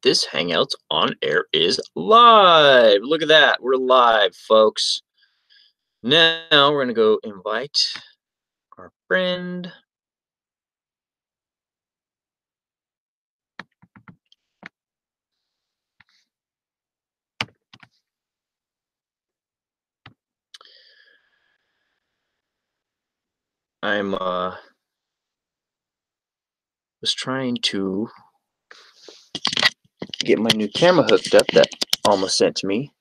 this Hangouts on Air is live. Look at that. We're live, folks. Now we're going to go invite our friend. I'm was trying to get my new camera hooked up that Alma sent to me,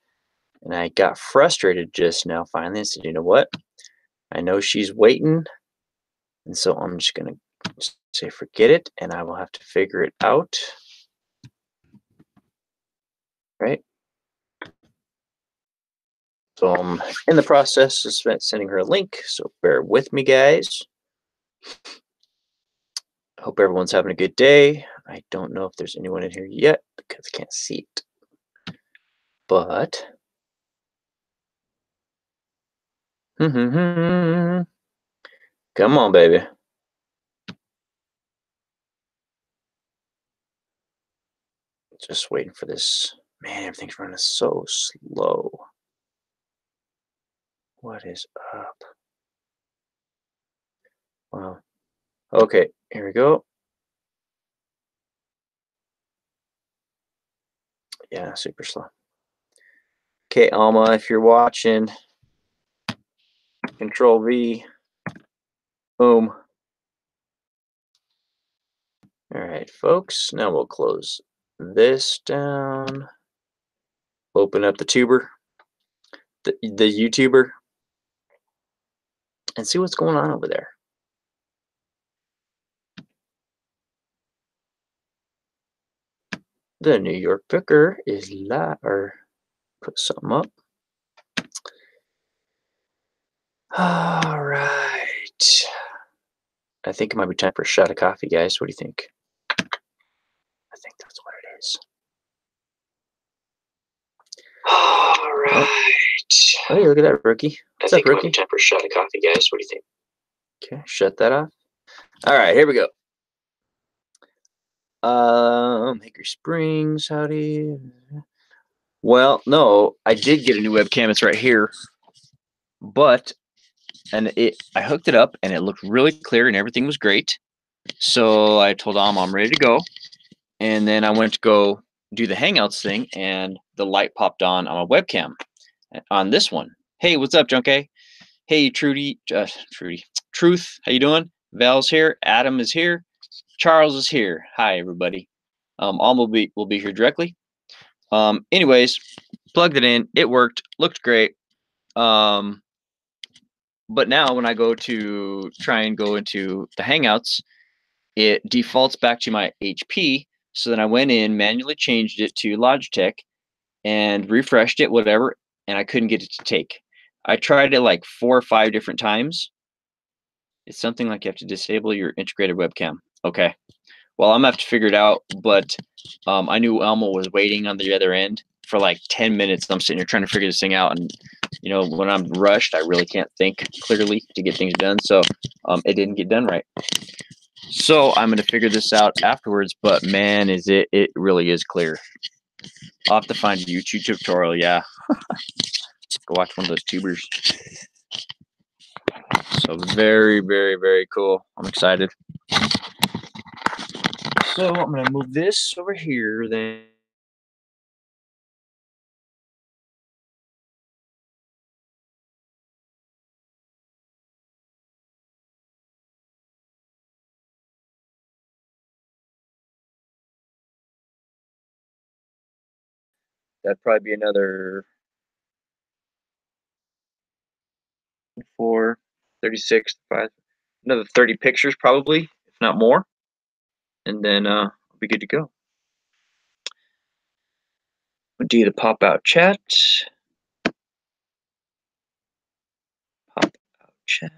and I got frustrated just now finally and said, you know what? I know she's waiting, and so I'm just going to say forget it, and I will have to figure it out. Right? So I'm in the process of sending her a link, so bear with me, guys. I hope everyone's having a good day. I don't know if there's anyone in here yet because I can't see it. But come on, baby. Just waiting for this. Man, everything's running so slow. What is up? Wow. Okay, here we go. Yeah, super slow. Okay, Alma, if you're watching, Control V. Boom. All right, folks. Now we'll close this down. Open up the tuber, the YouTuber, and see what's going on over there. The New York Booker is live, or put something up. All right. I think it might be time for a shot of coffee, guys. What do you think? I think that's what it is. All right. Oh, hey, look at that, Rookie. What's up, Rookie? Time for a shot of coffee, guys. What do you think? Okay, shut that off. All right, here we go. Hickory Springs, howdy. Well, no, I did get a new webcam. It's right here, but I hooked it up and it looked really clear and everything was great. So I told Alma I'm ready to go, and then I went to go do the Hangouts thing, and the light popped on my webcam on this one. Hey, what's up, Junkie? Hey, Truth, how you doing? Val's here. Adam is here. Charles is here. Hi, everybody. Alma will be here directly. Anyways, plugged it in. It worked. Looked great. But now when I go to try and go into the Hangouts, it defaults back to my HP. So then I went in, manually changed it to Logitech and refreshed it, whatever, and I couldn't get it to take. I tried it like 4 or 5 different times. It's something like you have to disable your integrated webcam. Okay. Well, I'm gonna have to figure it out, but I knew Alma was waiting on the other end for like 10 minutes. I'm sitting here trying to figure this thing out, and you know, when I'm rushed, I really can't think clearly to get things done. So it didn't get done right. So I'm gonna figure this out afterwards. But man, it really is clear. I'll have to find a YouTube tutorial. Yeah, go watch one of those tubers. So very, very, very cool. I'm excited. So I'm gonna move this over here then. That'd probably be another 4, 36, 5, another 30 pictures probably, if not more. And then I'll be good to go. We'll do the pop out chat. Pop out chat.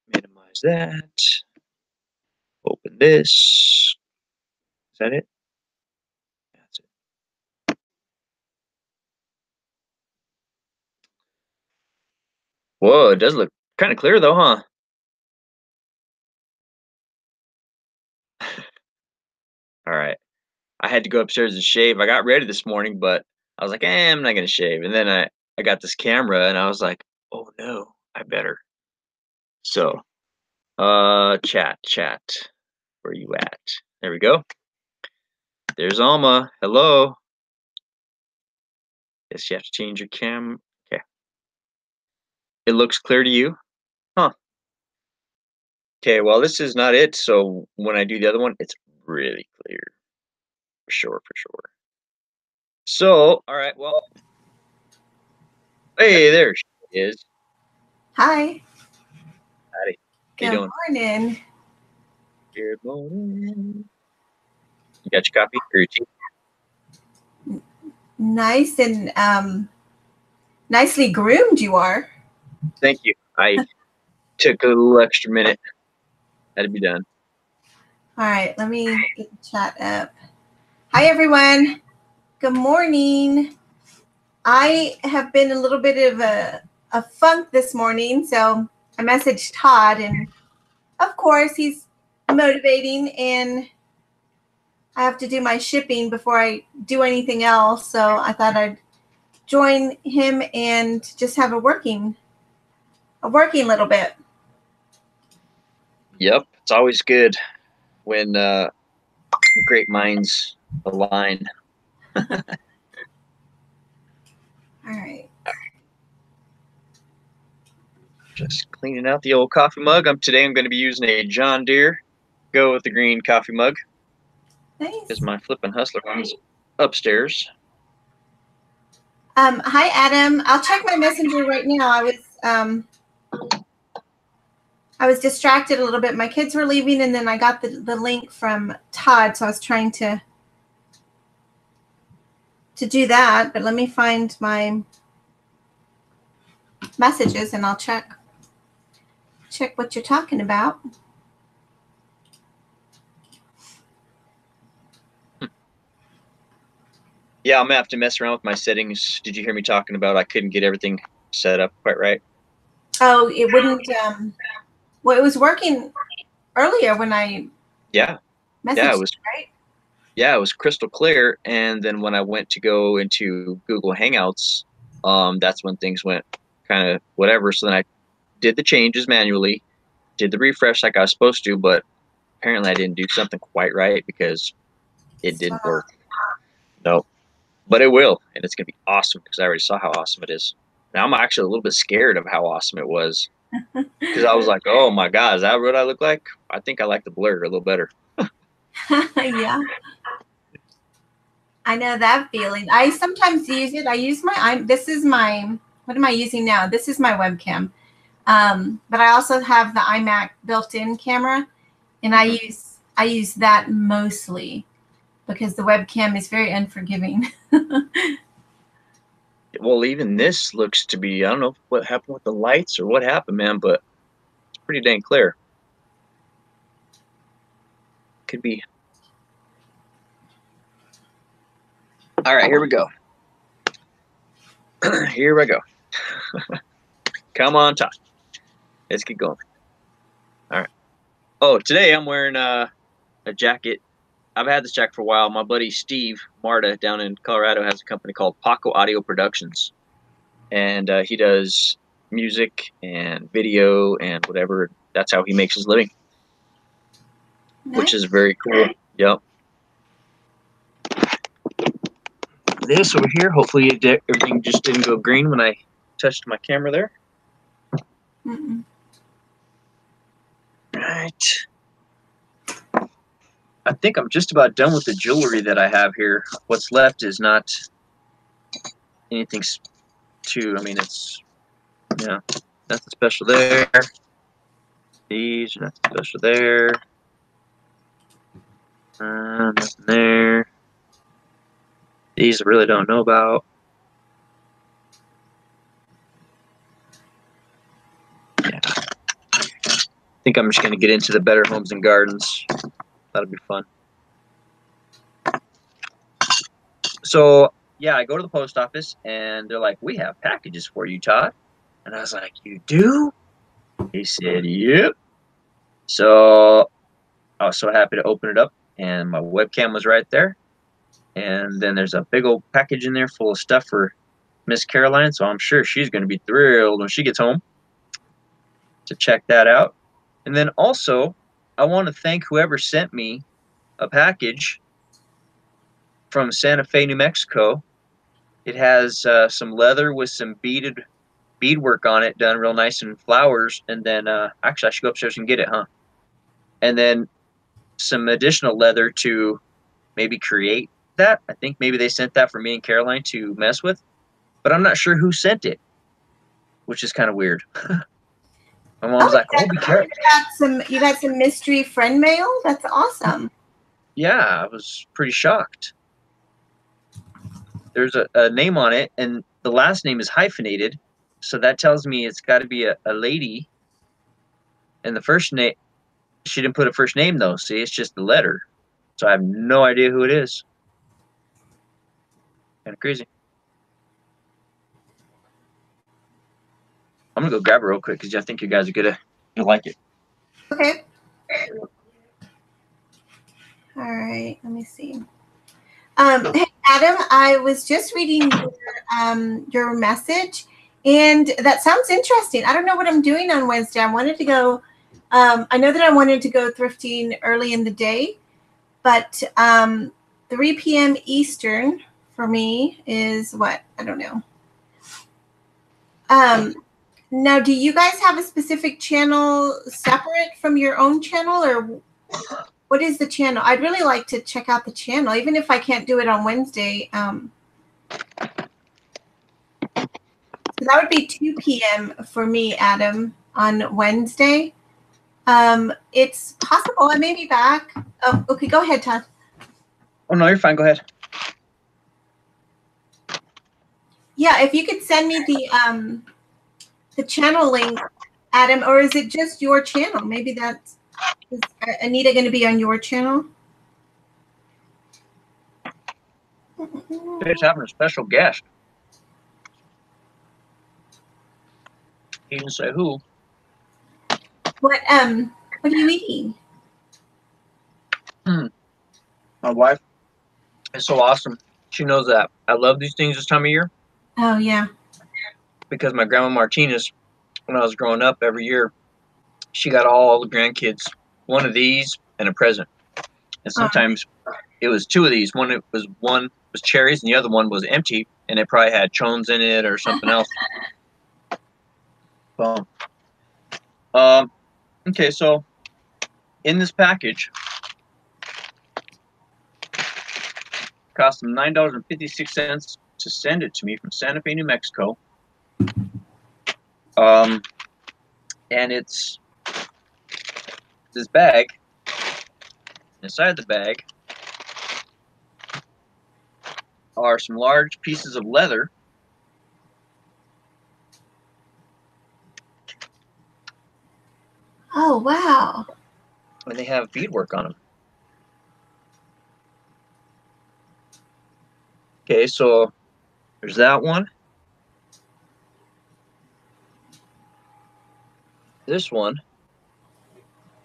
Minimize that. Open this. Is that it? That's it. Whoa, it does look kind of clear though, huh? All right. I had to go upstairs and shave. I got ready this morning, but I was like, I'm not gonna shave. And then I got this camera and I was like, oh no, I better. So, chat. Where you at? There we go. There's Alma. Hello. Guess you have to change your cam. Okay. It looks clear to you? Huh. Okay, well, this is not it. So when I do the other one, it's really clear. For sure. So, all right, well, hey, there she is. Hi. Howdy. How you Good doing? morning. Good morning. You got your coffee or your tea? Nice and nicely groomed you are. Thank you. I took a little extra minute. Had to be done. All right, let me get the chat up. Hi, everyone. Good morning. I have been a little bit of a funk this morning, so I messaged Todd, and of course, he's motivating, and I have to do my shipping before I do anything else, so I thought I'd join him and just have a working little bit. Yep, it's always good when great minds align. All right. Just cleaning out the old coffee mug. Today I'm going to be using a John Deere Go with the Green coffee mug. Nice. Because my Flippin Hustler one's upstairs. Hi, Adam. I'll check my messenger right now. I was distracted a little bit. My kids were leaving, and then I got the link from Todd, so I was trying to do that. But let me find my messages, and I'll check what you're talking about. Yeah, I'm gonna have to mess around with my settings. Did you hear me talking about I couldn't get everything set up quite right? Oh, it wouldn't. Well, it was working earlier when I messaged, it was right? Yeah, it was crystal clear. And then when I went to go into Google Hangouts, that's when things went kind of whatever. So then I did the changes manually, did the refresh like I was supposed to, but apparently I didn't do something quite right because it didn't work. No, but it will, and it's gonna be awesome because I already saw how awesome it is. Now I'm actually a little bit scared of how awesome it was because I was like, oh my God, is that what I look like? I think I like the blur a little better. Yeah. I know that feeling. I sometimes use it. This is my, what am I using now? This is my webcam. But I also have the iMac built-in camera, and I use that mostly because the webcam is very unforgiving. Well, even this looks to be, I don't know what happened with the lights or what happened, man, but it's pretty dang clear. Could be. All right, here we go. Here we go. Come on, Todd. Let's get going. All right. Oh, today I'm wearing a jacket. I've had this jacket for a while. My buddy Steve Marta down in Colorado has a company called Paco Audio Productions, and he does music and video and whatever. That's how he makes his living, Nice. which is very cool. Yep. This over here, hopefully everything just didn't go green when I touched my camera there. Mm-mm. Right. I think I'm just about done with the jewelry that I have here. What's left is not anything I mean, it's, yeah, nothing special there. These are nothing special there. Nothing there. These I really don't know about. Yeah. I think I'm just going to get into the Better Homes and Gardens. That'll be fun. So, yeah, I go to the post office, and they're like, we have packages for you, Todd. And I was like, you do? He said, yep. So I was so happy to open it up, and my webcam was right there. And then there's a big old package in there full of stuff for Miss Caroline, so I'm sure she's going to be thrilled when she gets home to check that out. And then also, I want to thank whoever sent me a package from Santa Fe, New Mexico. It has some leather with some beadwork on it, done real nice in flowers. And then, actually, I should go upstairs and get it, huh? And then some additional leather to maybe create that. I think maybe they sent that for me and Caroline to mess with, but I'm not sure who sent it, which is kind of weird. My mom's like, "Oh, be careful." You got some mystery friend mail? That's awesome. Yeah, I was pretty shocked. There's a name on it, and the last name is hyphenated, so that tells me it's got to be a lady. And the first name, she didn't put a first name though. See, it's just the letter, so I have no idea who it is. Kind of crazy. I'm gonna go grab her real quick because I think you guys are gonna like it. Okay. All right. Let me see. Hey, Adam, I was just reading your message, and that sounds interesting. I don't know what I'm doing on Wednesday. I wanted to go. I know that I wanted to go thrifting early in the day, but 3 p.m. Eastern for me is what? I don't know. Now, do you guys have a specific channel separate from your own channel, or what is the channel? I'd really like to check out the channel, even if I can't do it on Wednesday. So that would be 2 p.m. for me, Adam, on Wednesday. It's possible I may be back. Oh, okay. Go ahead, Todd. Oh, no, you're fine. Go ahead. Yeah, if you could send me the channel link, Adam, or is it just your channel? Maybe that's, is Anita going to be on your channel? Today's having a special guest. He didn't say who. What are you eating? My wife is so awesome. She knows that I love these things this time of year. Oh, yeah. Because my grandma Martinez, when I was growing up, every year, she got all the grandkids one of these and a present. And sometimes it was two of these. One was cherries and the other one was empty, and it probably had chones in it or something else. So, okay, so in this package, cost them $9.56 to send it to me from Santa Fe, New Mexico. And it's this bag. Inside the bag are some large pieces of leather. Oh, wow. And they have beadwork on them. Okay, so there's that one. This one.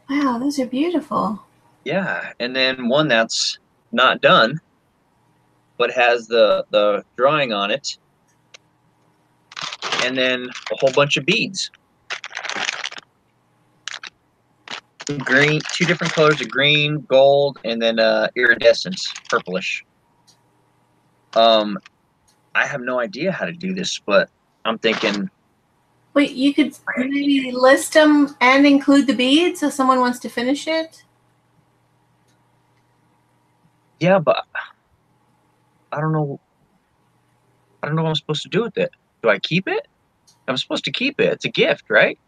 Wow, those are beautiful. Yeah, and then one that's not done, but has the drawing on it. And then a whole bunch of beads. Green, two different colors of green, gold, and then iridescence, purplish. I have no idea how to do this, but I'm thinking. Wait, you could maybe list them and include the beads if someone wants to finish it? Yeah, but I don't know. I don't know what I'm supposed to do with it. Do I keep it? I'm supposed to keep it. It's a gift, right?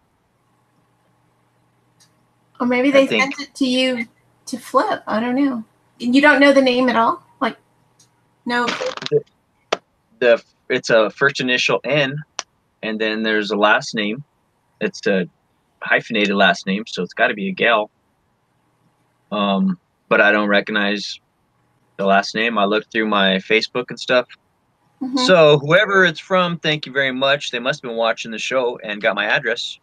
Or maybe they sent it to you to flip. I don't know. You don't know the name at all? Like, no. It's a first initial N, and then there's a last name. It's a hyphenated last name, so it's got to be a gal. But I don't recognize the last name. I looked through my Facebook and stuff. Mm-hmm. So whoever it's from, thank you very much. They must have been watching the show and got my address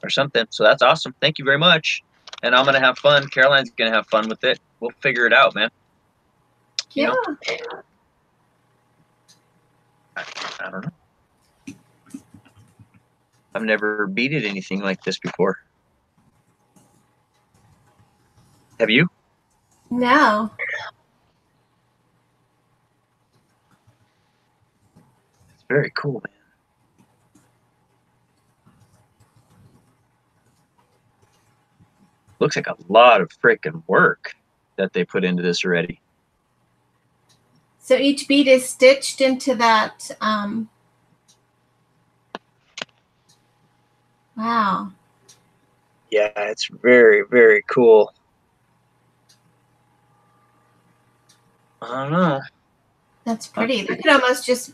or something. So that's awesome. Thank you very much. And I'm going to have fun. Caroline's going to have fun with it. We'll figure it out, man. You Yeah. know? I don't know. I've never beaded anything like this before. Have you? No. It's very cool, man. Looks like a lot of freaking work that they put into this already. So each bead is stitched into that. Wow. Yeah, it's very, very cool. I don't know. That's pretty. That could almost just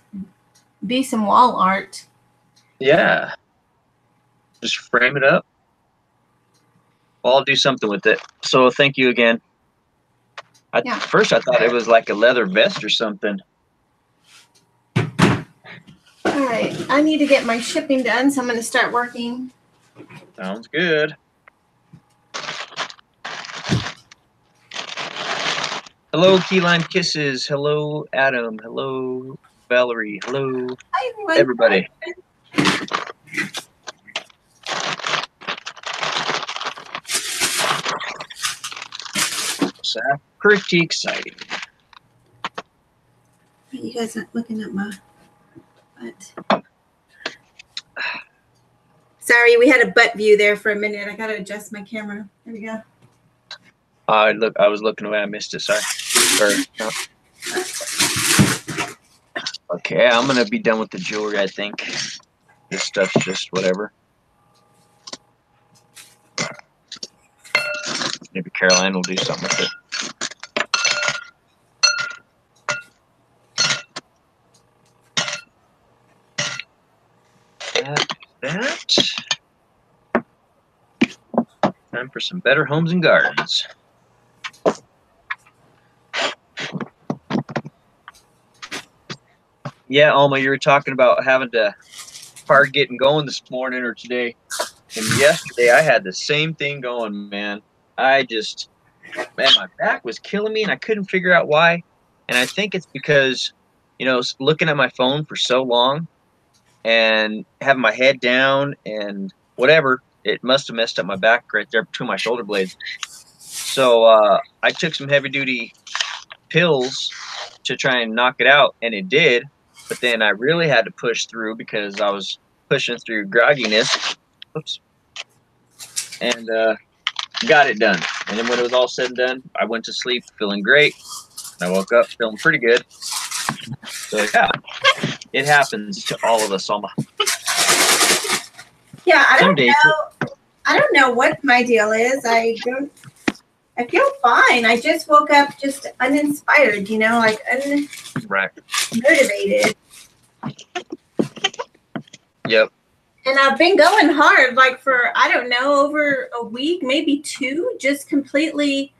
be some wall art. Yeah. Just frame it up. Well, I'll do something with it. So thank you again. Yeah. First, I thought it was like a leather vest or something. All right. I need to get my shipping done, so I'm going to start working. Sounds good. Hello, Keyline Kisses. Hello, Adam. Hello, Valerie. Hello, Hi, everyone. everybody. So pretty exciting. You guys aren't looking at my butt. Sorry, we had a butt view there for a minute. I got to adjust my camera. There we go. I was looking away. I missed it. Sorry. No. Okay, I'm gonna be done with the jewelry. I think this stuff's just whatever. Maybe Caroline will do something with it. That. Time for some better homes and gardens. Yeah, Alma, you were talking about having to hard getting going this morning or today. And yesterday I had the same thing going, man. Man, my back was killing me and I couldn't figure out why. And I think it's because, looking at my phone for so long and having my head down and whatever, it must have messed up my back right there between my shoulder blades. So I took some heavy duty pills to try and knock it out, and it did. But then I really had to push through because I was pushing through grogginess. Oops. And got it done. And then when it was all said and done, I went to sleep feeling great. And I woke up feeling pretty good. So yeah, it happens to all of us, Alma. Yeah, I don't know what my deal is. I feel fine. I just woke up just uninspired, like unmotivated. Yep. And I've been going hard, like for, I don't know, over a week, maybe two, just completely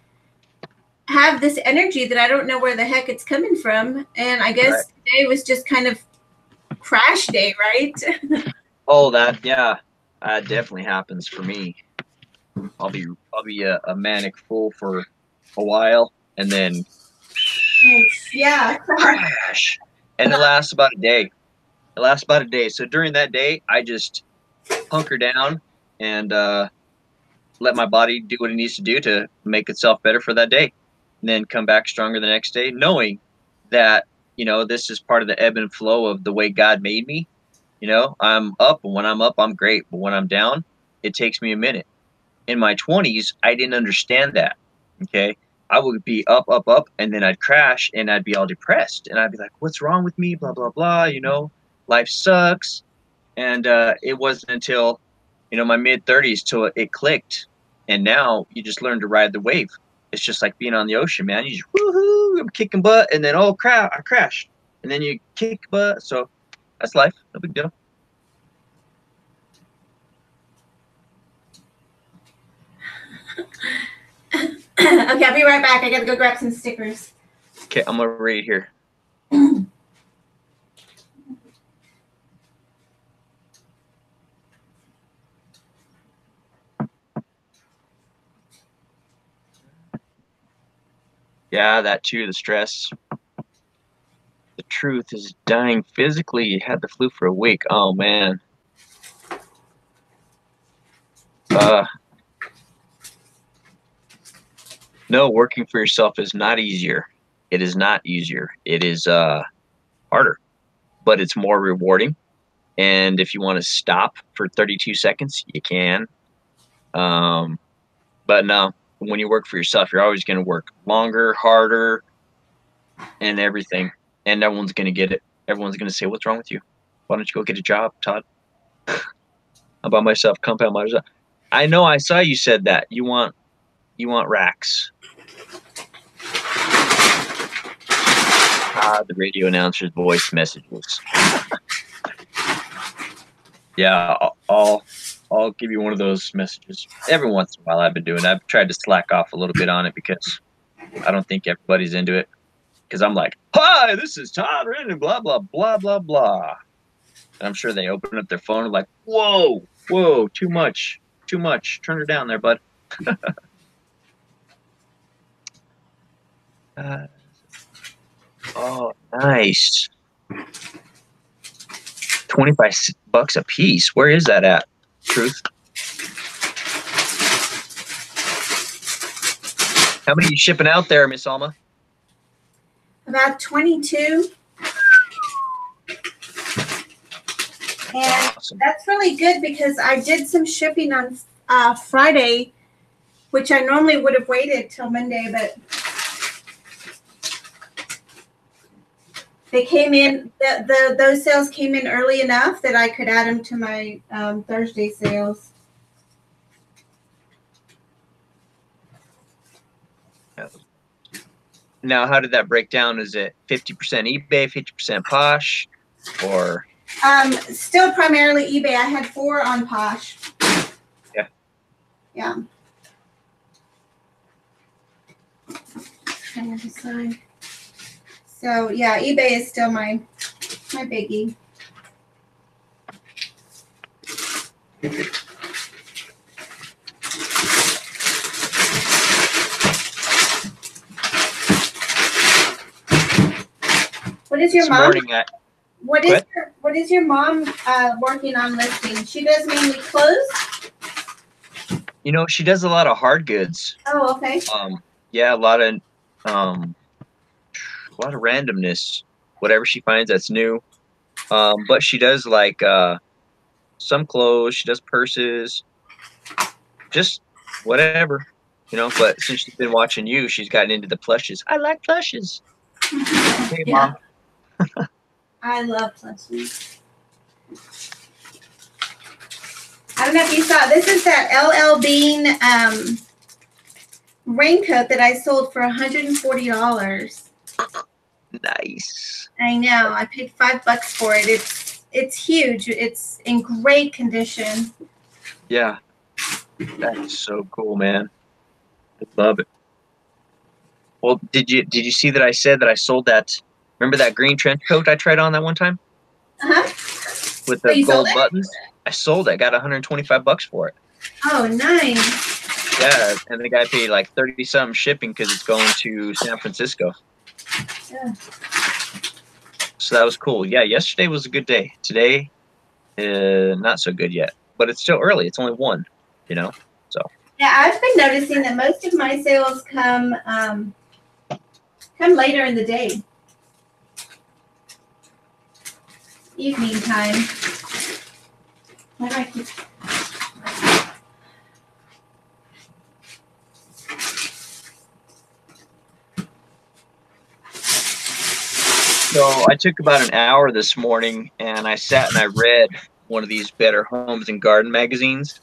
have this energy that I don't know where the heck it's coming from. And I guess today was just kind of crash day, right? Oh, that definitely happens for me. I'll be a manic fool for a while, and then crash, and it lasts about a day. So during that day, I just hunker down and let my body do what it needs to do to make itself better for that day, and then come back stronger the next day, knowing that this is part of the ebb and flow of the way God made me. I'm up, and when I'm up, I'm great, but when I'm down, it takes me a minute. In my 20s, I didn't understand that. Okay, I would be up, up, up, and then I'd crash, and I'd be all depressed, and I'd be like, "What's wrong with me?" Blah blah blah. Life sucks. And it wasn't until my mid 30s till it clicked, and now you just learn to ride the wave. It's just like being on the ocean, man. You just woohoo, I'm kicking butt, and then oh crap, I crashed, and then you kick butt. So that's life, no big deal. Okay, I'll be right back. I gotta go grab some stickers. Okay, I'm gonna read here. Yeah, that too, the stress. Truth is dying physically. He had the flu for a week. Oh man. No, working for yourself is not easier. It is not easier. It is harder, but it's more rewarding. And if you want to stop for 32 seconds, you can. But no, when you work for yourself, you're always going to work longer, harder, and everything. And everyone's going to get it. Everyone's going to say, "What's wrong with you? Why don't you go get a job, Todd?" I'm by myself, compound myself. I know I saw you said that. You want racks. The radio announcer's voice messages. Yeah, I'll give you one of those messages every once in a while. I've been doing. I've tried to slack off a little bit on it because I don't think everybody's into it. Because I'm like, "Hi, this is Todd Random, blah blah blah blah blah," and I'm sure they open up their phone and like, "Whoa, too much, turn her down there, bud." Oh, nice. 25 bucks a piece. Where is that at? Truth. How many are you shipping out there, Miss Alma? About 22. And awesome. That's really good because I did some shipping on Friday, which I normally would have waited till Monday, but they came in, those sales came in early enough that I could add them to my Thursday sales. Now, how did that break down? Is it 50% eBay, 50% Posh, or? Still primarily eBay. I had 4 on Posh. Yeah. Yeah. Trying to decide. So yeah, eBay is still my biggie. What is your mom? What is your mom working on listing? She does mainly clothes? You know, she does a lot of hard goods. Oh, okay. Yeah, a lot of randomness. Whatever she finds that's new. But she does like some clothes, she does purses, just whatever, you know. But since she's been watching you, she's gotten into the plushes. I like plushes. Hey, yeah. Mom. I love plushes. I don't know if you saw, this is that LL Bean raincoat that I sold for $140. Nice. I know. I paid $5 for it. It's huge. It's in great condition. Yeah. That's so cool, man. I love it. Well, did you see that I said that I sold that? Remember that green trench coat I tried on that one time? With the gold buttons? I sold it. I got $125 for it. Oh, nice. Yeah, and the guy paid like 30-something shipping because it's going to San Francisco. Yeah. So that was cool. Yeah, yesterday was a good day. Today, not so good yet. But it's still early. It's only 1, you know. So. Yeah, I've been noticing that most of my sales come later in the day. Evening time. Why do I keep... So I took about an hour this morning and I sat and I read one of these Better Homes and Garden magazines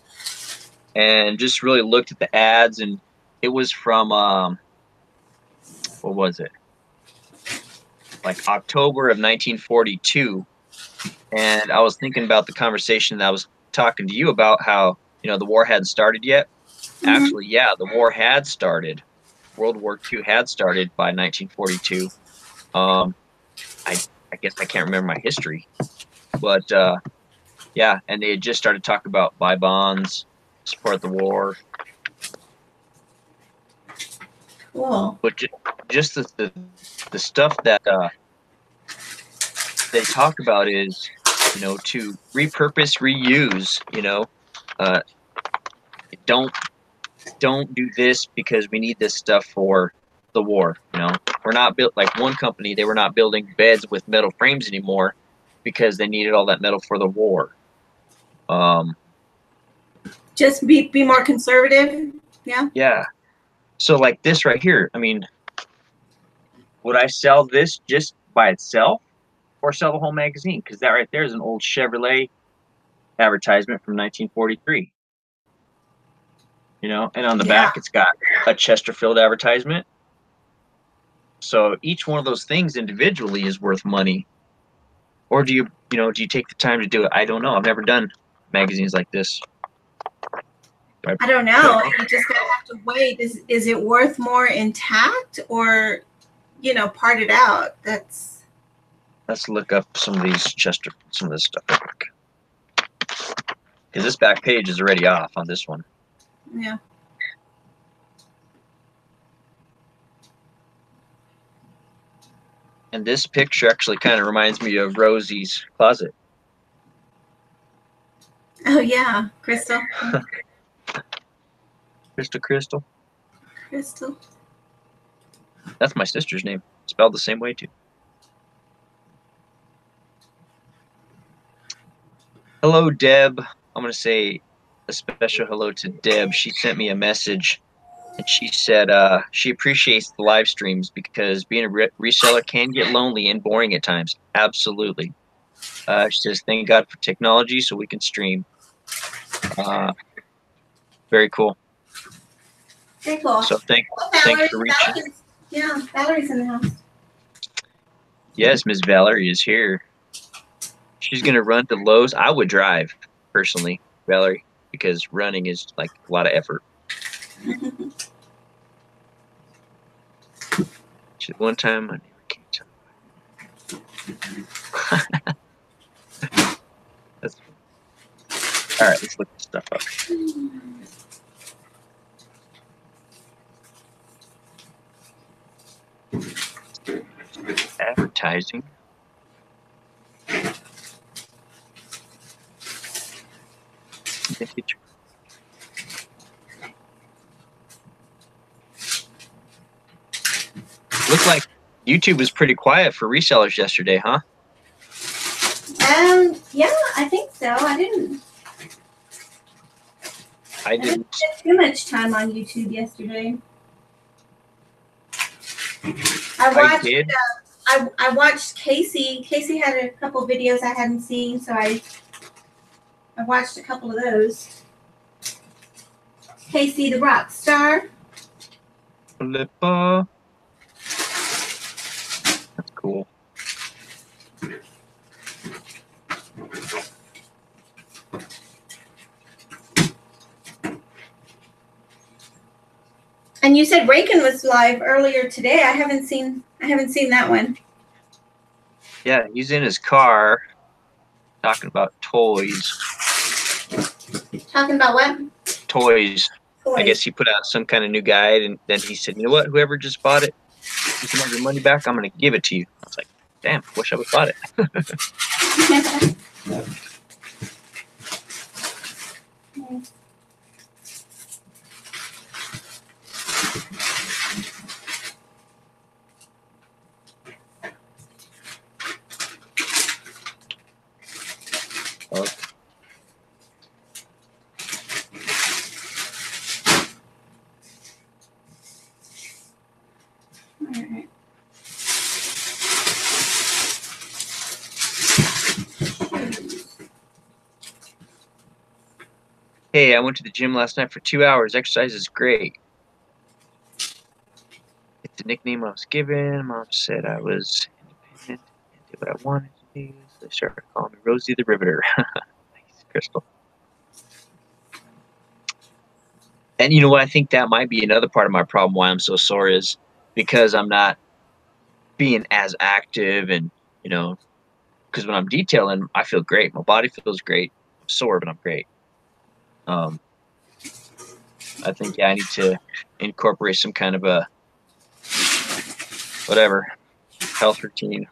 and just really looked at the ads, and it was from what was it? Like October of 1942. And I was thinking about the conversation that I was talking to you about, how, you know, the war hadn't started yet. Mm-hmm. Actually, yeah, the war had started. World War II had started by 1942. I guess I can't remember my history, but yeah, and they had just started talking about buy bonds, support the war. Cool. But just the stuff that they talk about is, you know, to repurpose, reuse. You know, uh, don't do this because we need this stuff for the war. You know, we're not built like one company. They were not building beds with metal frames anymore because they needed all that metal for the war. Just be more conservative. Yeah. Yeah. So like this right here, I mean, would I sell this just by itself or sell the whole magazine? Because that right there is an old Chevrolet advertisement from 1943. You know, and on the back it's got a Chesterfield advertisement. So each one of those things individually is worth money. Or do you take the time to do it? I don't know. I've never done magazines like this. I don't know. You just gotta have to wait. Is it worth more intact or, you know, parted out? Let's look up some of this stuff. Because this back page is already off on this one. Yeah. And this picture actually kind of reminds me of Rosie's closet. Oh yeah, Crystal. Crystal. Crystal. That's my sister's name. Spelled the same way too. Hello, Deb. I'm going to say a special hello to Deb. She sent me a message and she said she appreciates the live streams because being a reseller can get lonely and boring at times. Absolutely. She says, thank God for technology so we can stream. Very cool. Very cool. So thanks for reaching. Yeah, Valerie's in the house. Yes, Miss Valerie is here. She's going to run to Lowe's. I would drive, personally, Valerie, because running is like a lot of effort. One time, I never came to. That's all right. Let's look this stuff up. Advertising. Looked like YouTube was pretty quiet for resellers yesterday, huh? Yeah, I think so. I didn't spend too much time on YouTube yesterday. I watched Casey. Casey had a couple videos I hadn't seen, so I watched a couple of those. Casey the rock star. Flippa. That's cool. And you said Reagan was live earlier today. I haven't seen that one. Yeah, he's in his car talking about toys. Talking about what? Toys. I guess he put out some kind of new guide, and then he said, you know what, whoever just bought it, you can have your money back, I'm going to give it to you. I was like, damn, wish I would have bought it. Hey, I went to the gym last night for 2 hours. Exercise is great. It's the nickname I was given. Mom said I was independent and did what I wanted to do. So they started calling me Rosie the Riveter. Nice, Crystal. And you know what? I think that might be another part of my problem why I'm so sore is because I'm not being as active and, you know, because when I'm detailing, I feel great. My body feels great. I'm sore, but I'm great. I think, yeah, I need to incorporate some kind of a health routine.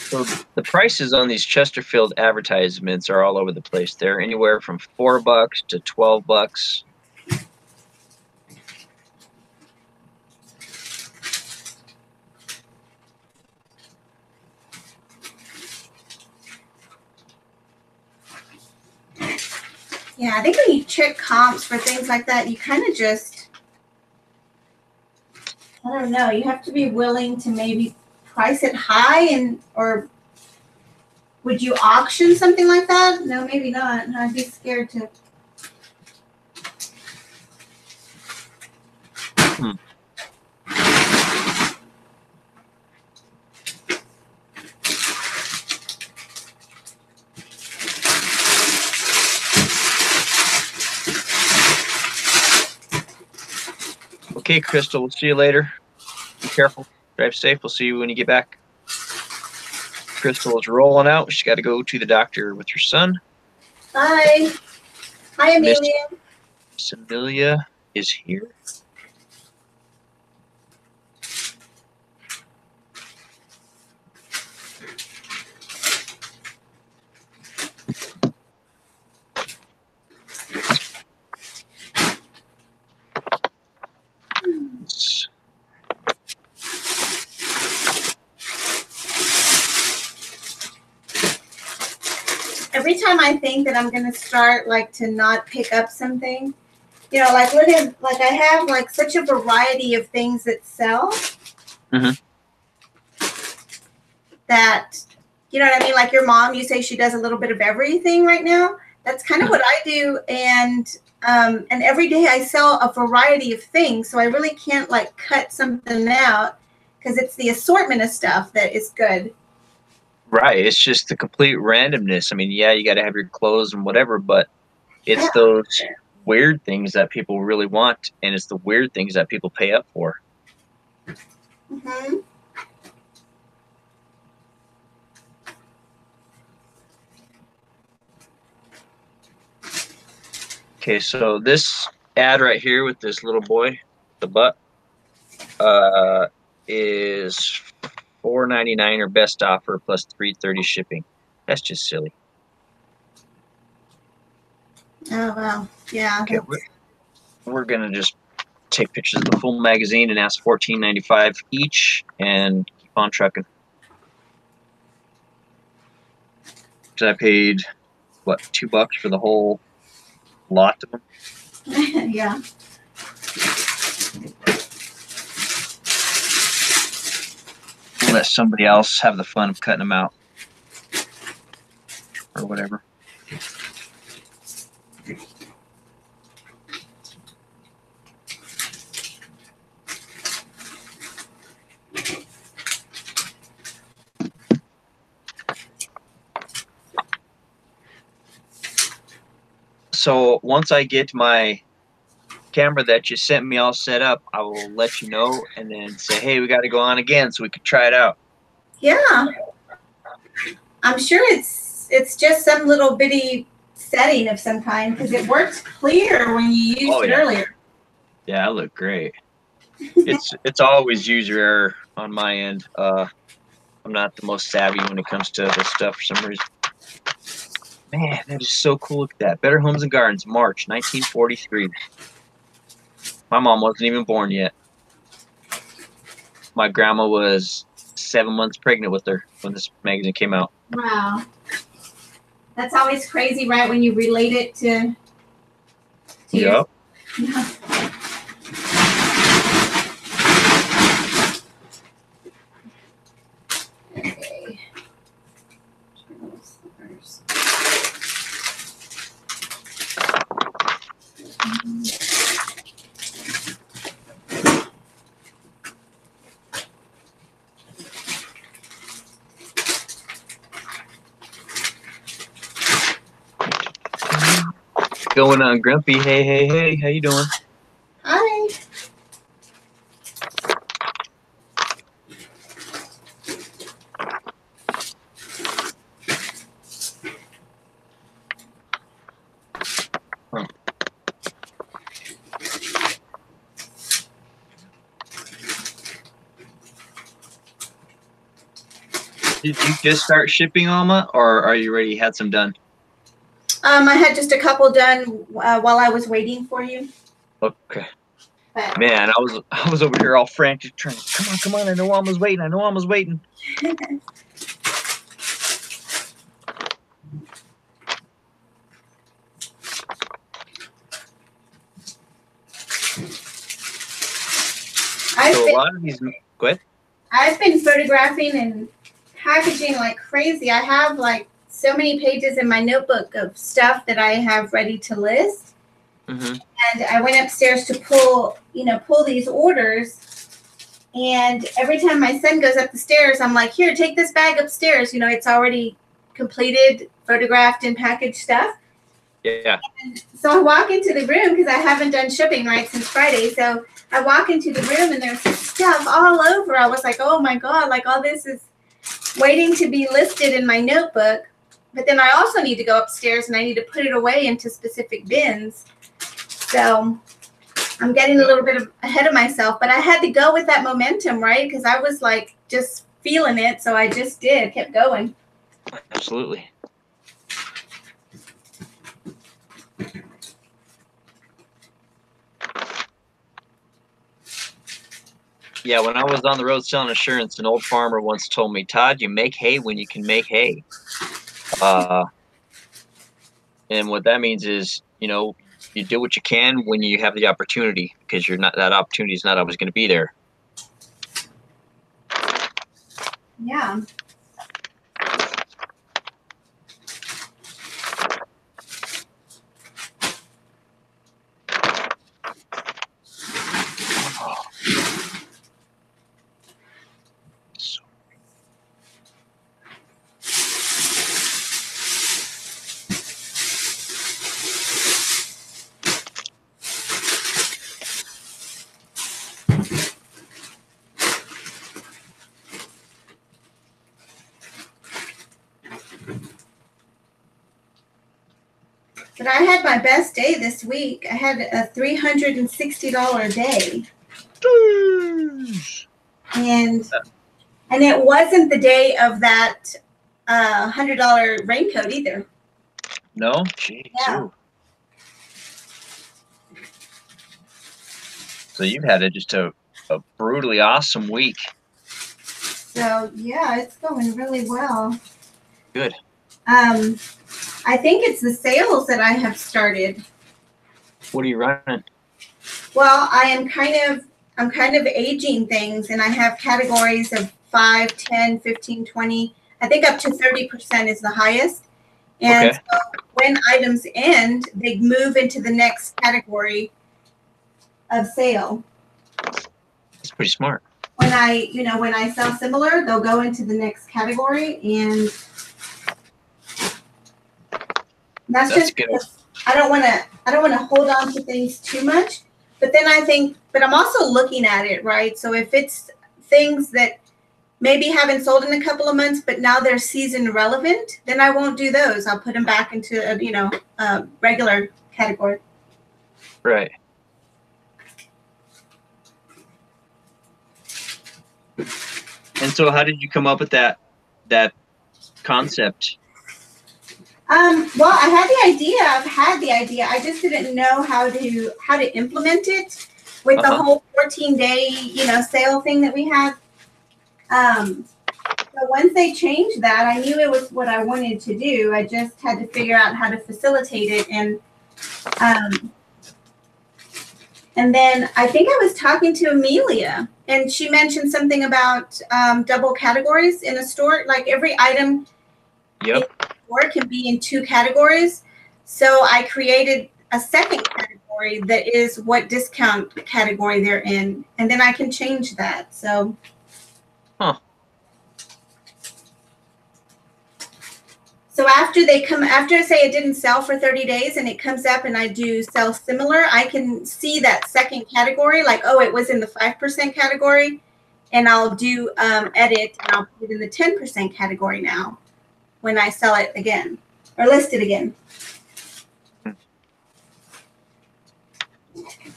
So the prices on these Chesterfield advertisements are all over the place. They're anywhere from $4 to $12. Yeah, I think when you check comps for things like that, you kind of just, I don't know, you have to be willing to maybe price it high, or would you auction something like that? No, maybe not. I'd be scared to. Okay, Crystal, we'll see you later. Be careful. Drive safe. We'll see you when you get back. Crystal is rolling out. She's got to go to the doctor with her son. Bye. Hi, Amelia. Miss Amelia is here. Every time I think that I'm gonna start like to not pick up something, you know, like look at, like I have like such a variety of things that sell. Mm-hmm. That, you know what I mean? Like your mom, you say she does a little bit of everything right now. That's kind of what I do, and every day I sell a variety of things, so I really can't like cut something out because it's the assortment of stuff that is good. Right. It's just the complete randomness. I mean, yeah, you got to have your clothes and whatever, but it's those weird things that people really want, and it's the weird things that people pay up for. Mm-hmm. Okay, so this ad right here with this little boy, the butt, is $4.99 or best offer plus $3.30 shipping. That's just silly. Oh wow, yeah. Okay, we're gonna just take pictures of the full magazine and ask $14.95 each, and keep on trucking. Because I paid what, $2 for the whole lot of them. Yeah. We'll let somebody else have the fun of cutting them out or whatever. So once I get my camera that you sent me all set up, I will let you know and then say, hey, we got to go on again so we can try it out. Yeah. I'm sure it's just some little bitty setting of some kind because it worked clear when you used it earlier. Yeah, I look great. It's always user error on my end. I'm not the most savvy when it comes to this stuff for some reason. Man, that is so cool. Look at that. Better Homes and Gardens, March 1943. My mom wasn't even born yet. My grandma was 7 months pregnant with her when this magazine came out. Wow. That's always crazy, right? When you relate it to Yep. Okay. Going on, Grumpy. Hey, hey, hey. How you doing? Hi. Did you just start shipping, Alma, or are you already had some done? I had just a couple done while I was waiting for you. Okay. But Man, I was over here all frantic trying to come on, I know Alma's waiting. I know Alma's waiting. So a lot of these, go ahead. I've been photographing and packaging like crazy. I have like so many pages in my notebook of stuff that I have ready to list. Mm-hmm. And I went upstairs to pull these orders. And every time my son goes up the stairs, I'm like, here, take this bag upstairs. You know, it's already completed, photographed, and packaged stuff. Yeah. And so I walk into the room because I haven't done shipping since Friday. So I walk into the room and there's stuff all over. I was like, oh my God, like all this is waiting to be listed in my notebook. But then I also need to go upstairs and I need to put it away into specific bins. So I'm getting a little bit ahead of myself, but I had to go with that momentum, right? Because I was like just feeling it. So I just kept going. Absolutely. Yeah, when I was on the road selling insurance, an old farmer once told me, Todd, you make hay when you can make hay. And what that means is, you know, you do what you can when you have the opportunity, because that opportunity is not always going to be there. Yeah. But I had my best day this week. I had a $360 day. And it wasn't the day of that $100 raincoat either. No? Jeez. Yeah. So you've had just a brutally awesome week. So yeah, it's going really well. Good. I think it's the sales that I have started. What are you running? Well, I'm kind of aging things, and I have categories of 5, 10, 15, 20. I think up to 30% is the highest. And so when items end, they move into the next category of sale. That's pretty smart. When I sell similar, they'll go into the next category, and that's just good. I don't want to hold on to things too much. But then but I'm also looking at it, right? So if it's things that maybe haven't sold in a couple of months, but now they're season relevant, then I won't do those. I'll put them back into a regular category. Right. And so how did you come up with that concept? Well, I had the idea. I've had the idea. I just didn't know how to implement it with the whole 14-day, sale thing that we had. So once they changed that, I knew it was what I wanted to do. I just had to figure out how to facilitate it. And then I think I was talking to Amelia, and she mentioned something about double categories in a store. Like every item in a store can be in 2 categories. So I created a second category that is what discount category they're in. And then I can change that. So. So after say it didn't sell for 30 days and it comes up and I do sell similar, I can see that second category, like, oh, it was in the 5% category, and I'll do edit and I'll put it in the 10% category now when I sell it again or list it again.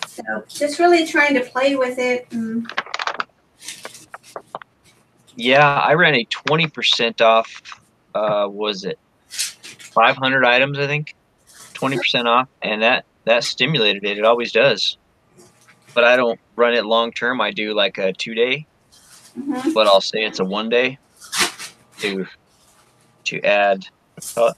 So just really trying to play with it and Yeah, I ran a 20% off. Was it 500 items? I think 20% off, and that stimulated it. It always does. But I don't run it long term. I do like a 2-day, but I'll say it's a 1-day to add something.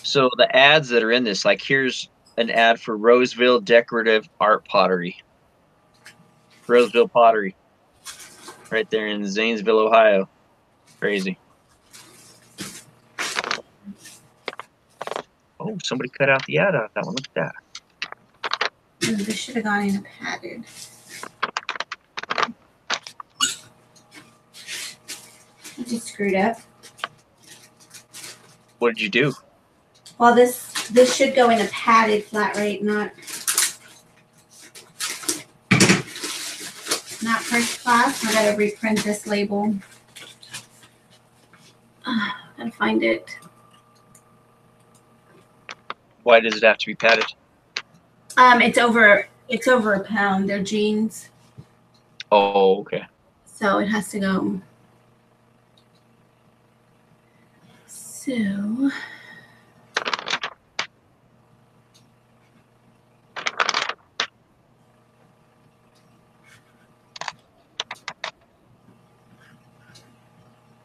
So the ads that are in this, like here's an ad for Roseville Decorative Art Pottery. Roseville Pottery. Right there in Zanesville, Ohio. Crazy. Oh, somebody cut out the ad out of that one. Look at that. This should have gone in padded. I just screwed up. What did you do? Well, this should go in a padded flat rate, not first class. I gotta reprint this label. Gotta find it. Why does it have to be padded? It's over a pound. They're jeans. Oh, okay. So it has to go.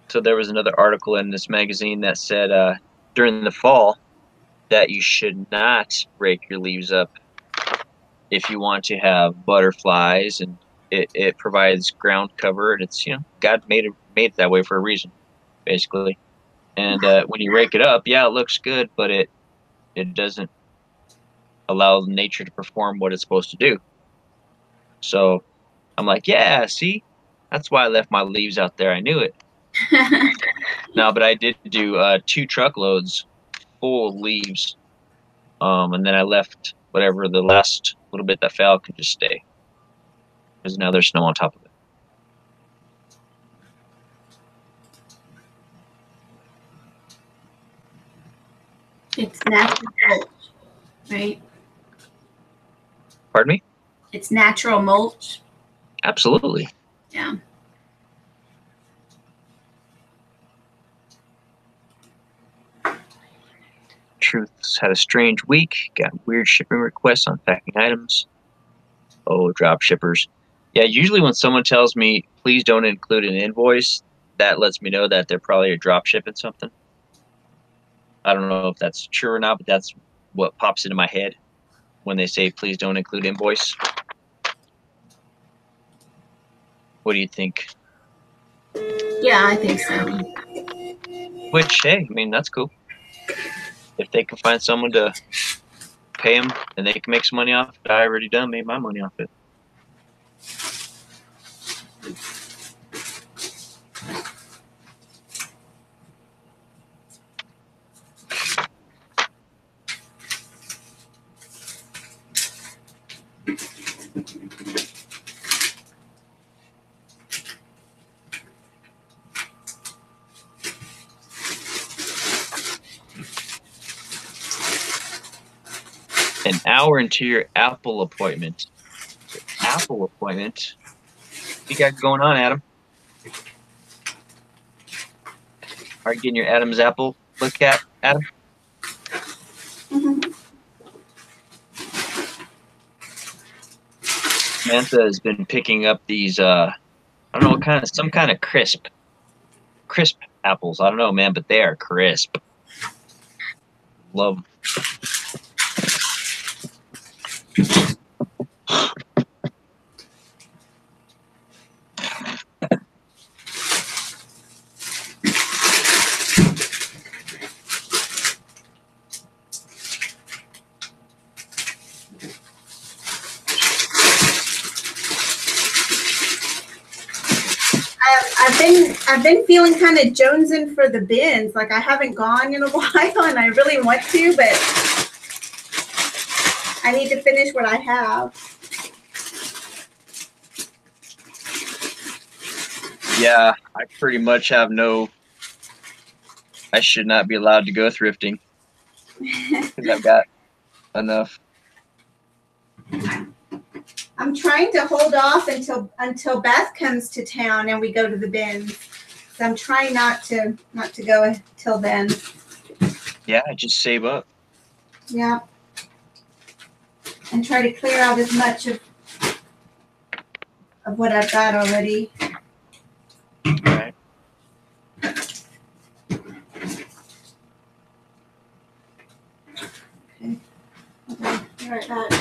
So there was another article in this magazine that said during the fall that you should not rake your leaves up if you want to have butterflies, and it provides ground cover, and it's, you know, God made it that way for a reason, basically. And when you rake it up, yeah, it looks good, but it doesn't allow nature to perform what it's supposed to do. So I'm like, yeah, see, that's why I left my leaves out there. I knew it. No, but I did do 2 truckloads full of leaves, and then I left whatever the last little bit that fell can just stay, because now there's snow on top of it. it's natural mulch, right? Pardon me? It's natural mulch. Absolutely. Yeah. Truth's had a strange week. Got weird shipping requests on packing items. Oh, drop shippers. Yeah, usually when someone tells me, please don't include an invoice, that lets me know that they're probably drop shipping something. I don't know if that's true or not, but that's what pops into my head when they say, please don't include invoice. What do you think? Yeah, I think so. Which, hey, I mean, that's cool. If they can find someone to pay them and they can make some money off it, I already made my money off it. An hour into your Apple appointment. Apple appointment? What you got going on, Adam? Are you getting your Adam's apple look at, Adam? Samantha has been picking up these, I don't know what kind of, some kind of crisp apples. I don't know, man, but they are crisp. Love them. I've been feeling kind of jonesing for the bins. Like I haven't gone in a while, and I really want to, but I need to finish what I have. Yeah, I pretty much have I should not be allowed to go thrifting. because I've got enough. I'm trying to hold off until Beth comes to town and we go to the bins. So I'm trying not to go until then. Yeah, just save up. Yeah. And try to clear out as much of what I've got already. All right. Okay. Be right back.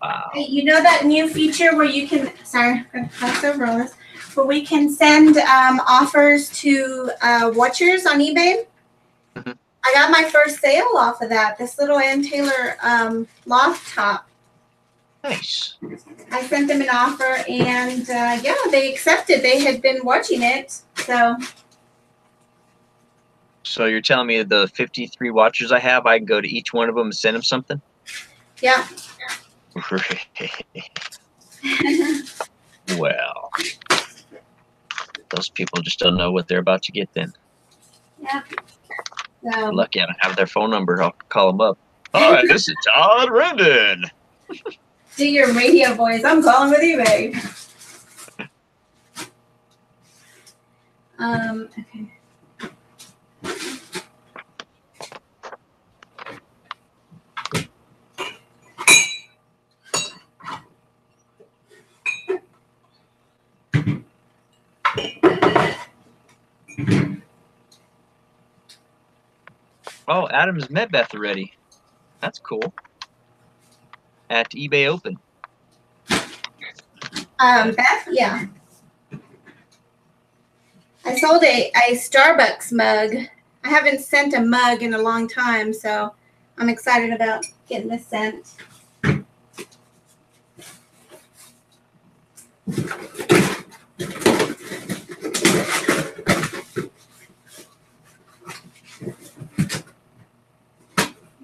Wow. Hey, you know that new feature where you can, sorry, I'm going to pass over all this, where we can send offers to watchers on eBay? Mm-hmm. I got my first sale off of that, this little Ann Taylor loft top. Nice. I sent them an offer, and yeah, they accepted. They had been watching it, so. So you're telling me the 53 watchers I have, I can go to each one of them and send them something? Yeah. Well, those people just don't know what they're about to get then. Yeah. So. Lucky I don't have their phone number. I'll call them up. Hi, this is Todd Rendon. Do your radio voice. I'm calling with eBay. Okay. Oh, Adam's met Beth already. That's cool. At eBay Open. Beth, yeah. I sold a Starbucks mug. I haven't sent a mug in a long time, so I'm excited about getting this sent.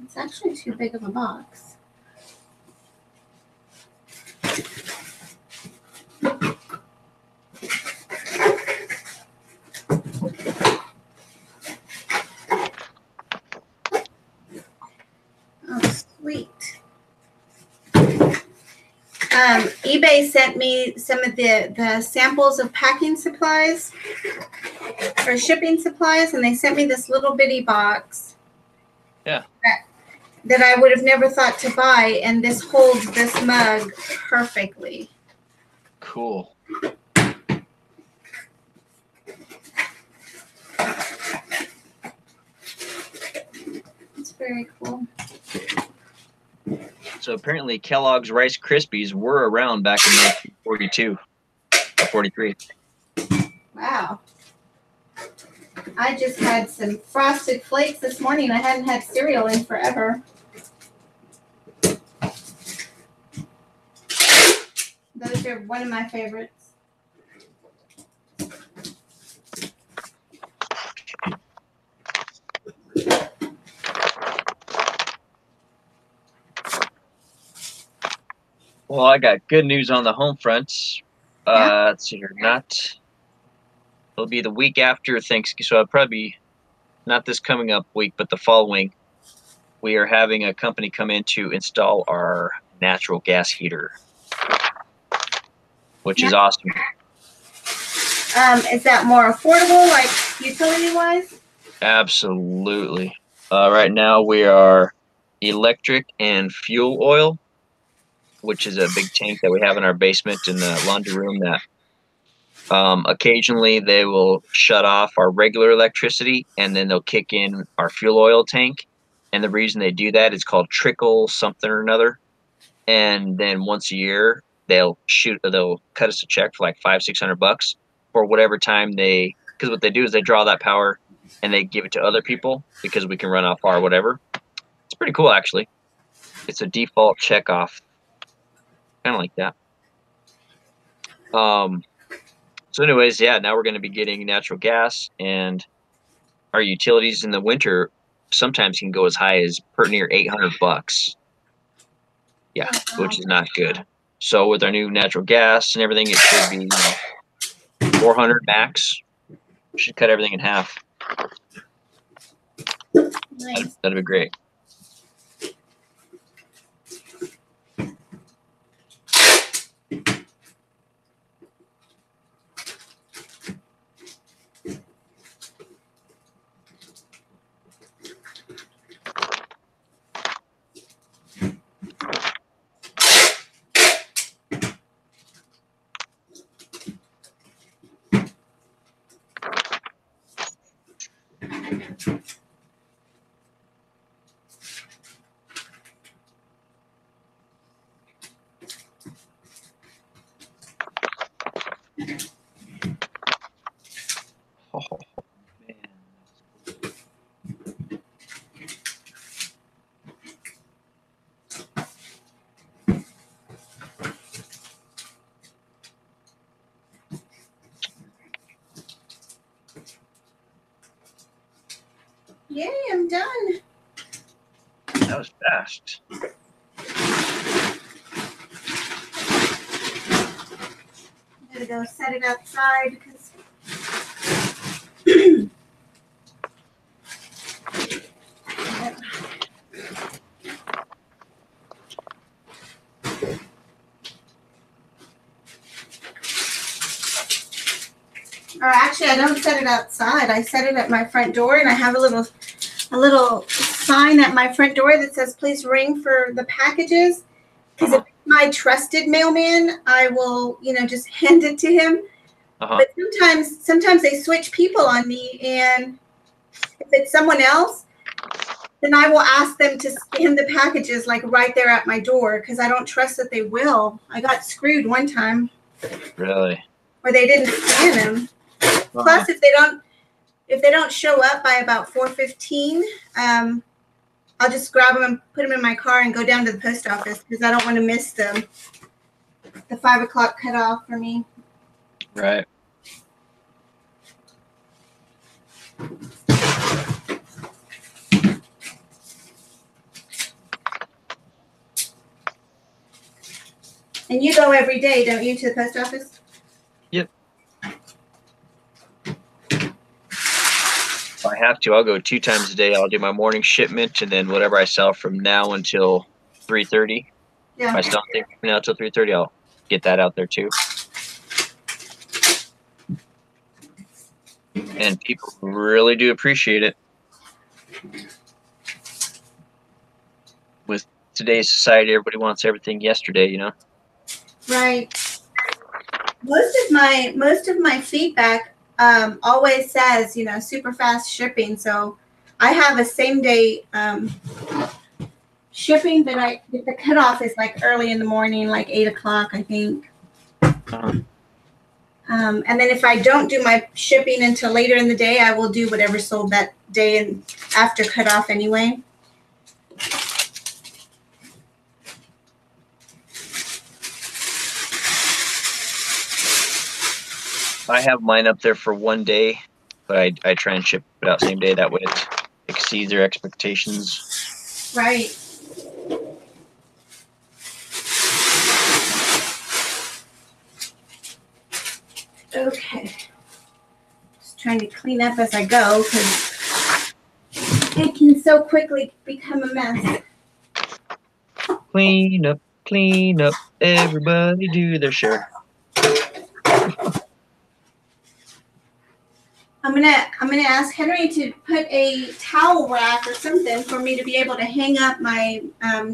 It's actually too big of a box. Oh, sweet. eBay sent me some of the samples of packing supplies or shipping supplies, and they sent me this little bitty box. Yeah. That I would have never thought to buy, and this holds this mug perfectly. Cool. It's very cool. So apparently Kellogg's Rice Krispies were around back in 1942 or 43. Wow. I just had some Frosted Flakes this morning. I hadn't had cereal in forever. Those are one of my favorites. Well, I got good news on the home front. Yeah. Let's see here. It'll be the week after Thanksgiving, so it'll probably be not this coming up week, but the following. We are having a company come in to install our natural gas heater, which is awesome. Is that more affordable, like utility-wise? Absolutely. Right now we are electric and fuel oil, which is a big tank that we have in our basement in the laundry room that occasionally they will shut off our regular electricity and then they'll kick in our fuel oil tank. And the reason they do that is called trickle something or another. And then once a year they'll cut us a check for like $500-600 for whatever time because what they do is they draw that power and they give it to other people because we can run off our whatever. It's pretty cool actually. It's a default check off. Kind of like that. So anyways, yeah, now we're going to be getting natural gas, and our utilities in the winter sometimes can go as high as near $800. Yeah, which is not good. So with our new natural gas and everything, it should be 400 max. Should cut everything in half. Nice. That'd be great. Oh, man. Yay, I'm done. That was fast. I'm gonna go set it outside because or actually I don't set it outside. I set it at my front door, and I have a little sign at my front door that says please ring for the packages, because if it's my trusted mailman, I will, just hand it to him. But sometimes they switch people on me, and if it's someone else, then I will ask them to scan the packages like right there at my door, because I don't trust that they will. I got screwed one time. Really? Where they didn't scan them. Plus, if they don't show up by about 4:15, I'll just grab them and put them in my car and go down to the post office, because I don't want to miss the 5 o'clock cutoff for me. Right. And you go every day, don't you, to the post office? Yep. If I have to, I'll go 2 times a day. I'll do my morning shipment, and then whatever I sell from now until 3:30. Yeah. If I still think from now until 3:30, I'll get that out there too. And people really do appreciate it. With today's society, everybody wants everything yesterday, Right. Most of my feedback always says, super fast shipping. So I have a same day shipping, but the cutoff is like early in the morning, like 8 o'clock, I think. And then if I don't do my shipping until later in the day, I will do whatever sold that day and after cutoff anyway. I have mine up there for 1 day, but I try and ship it out same day. That way it exceeds their expectations. Right. Okay. Just trying to clean up as I go, because it can so quickly become a mess. Clean up, everybody do their share. I'm gonna ask Henry to put a towel rack or something for me to be able to hang up my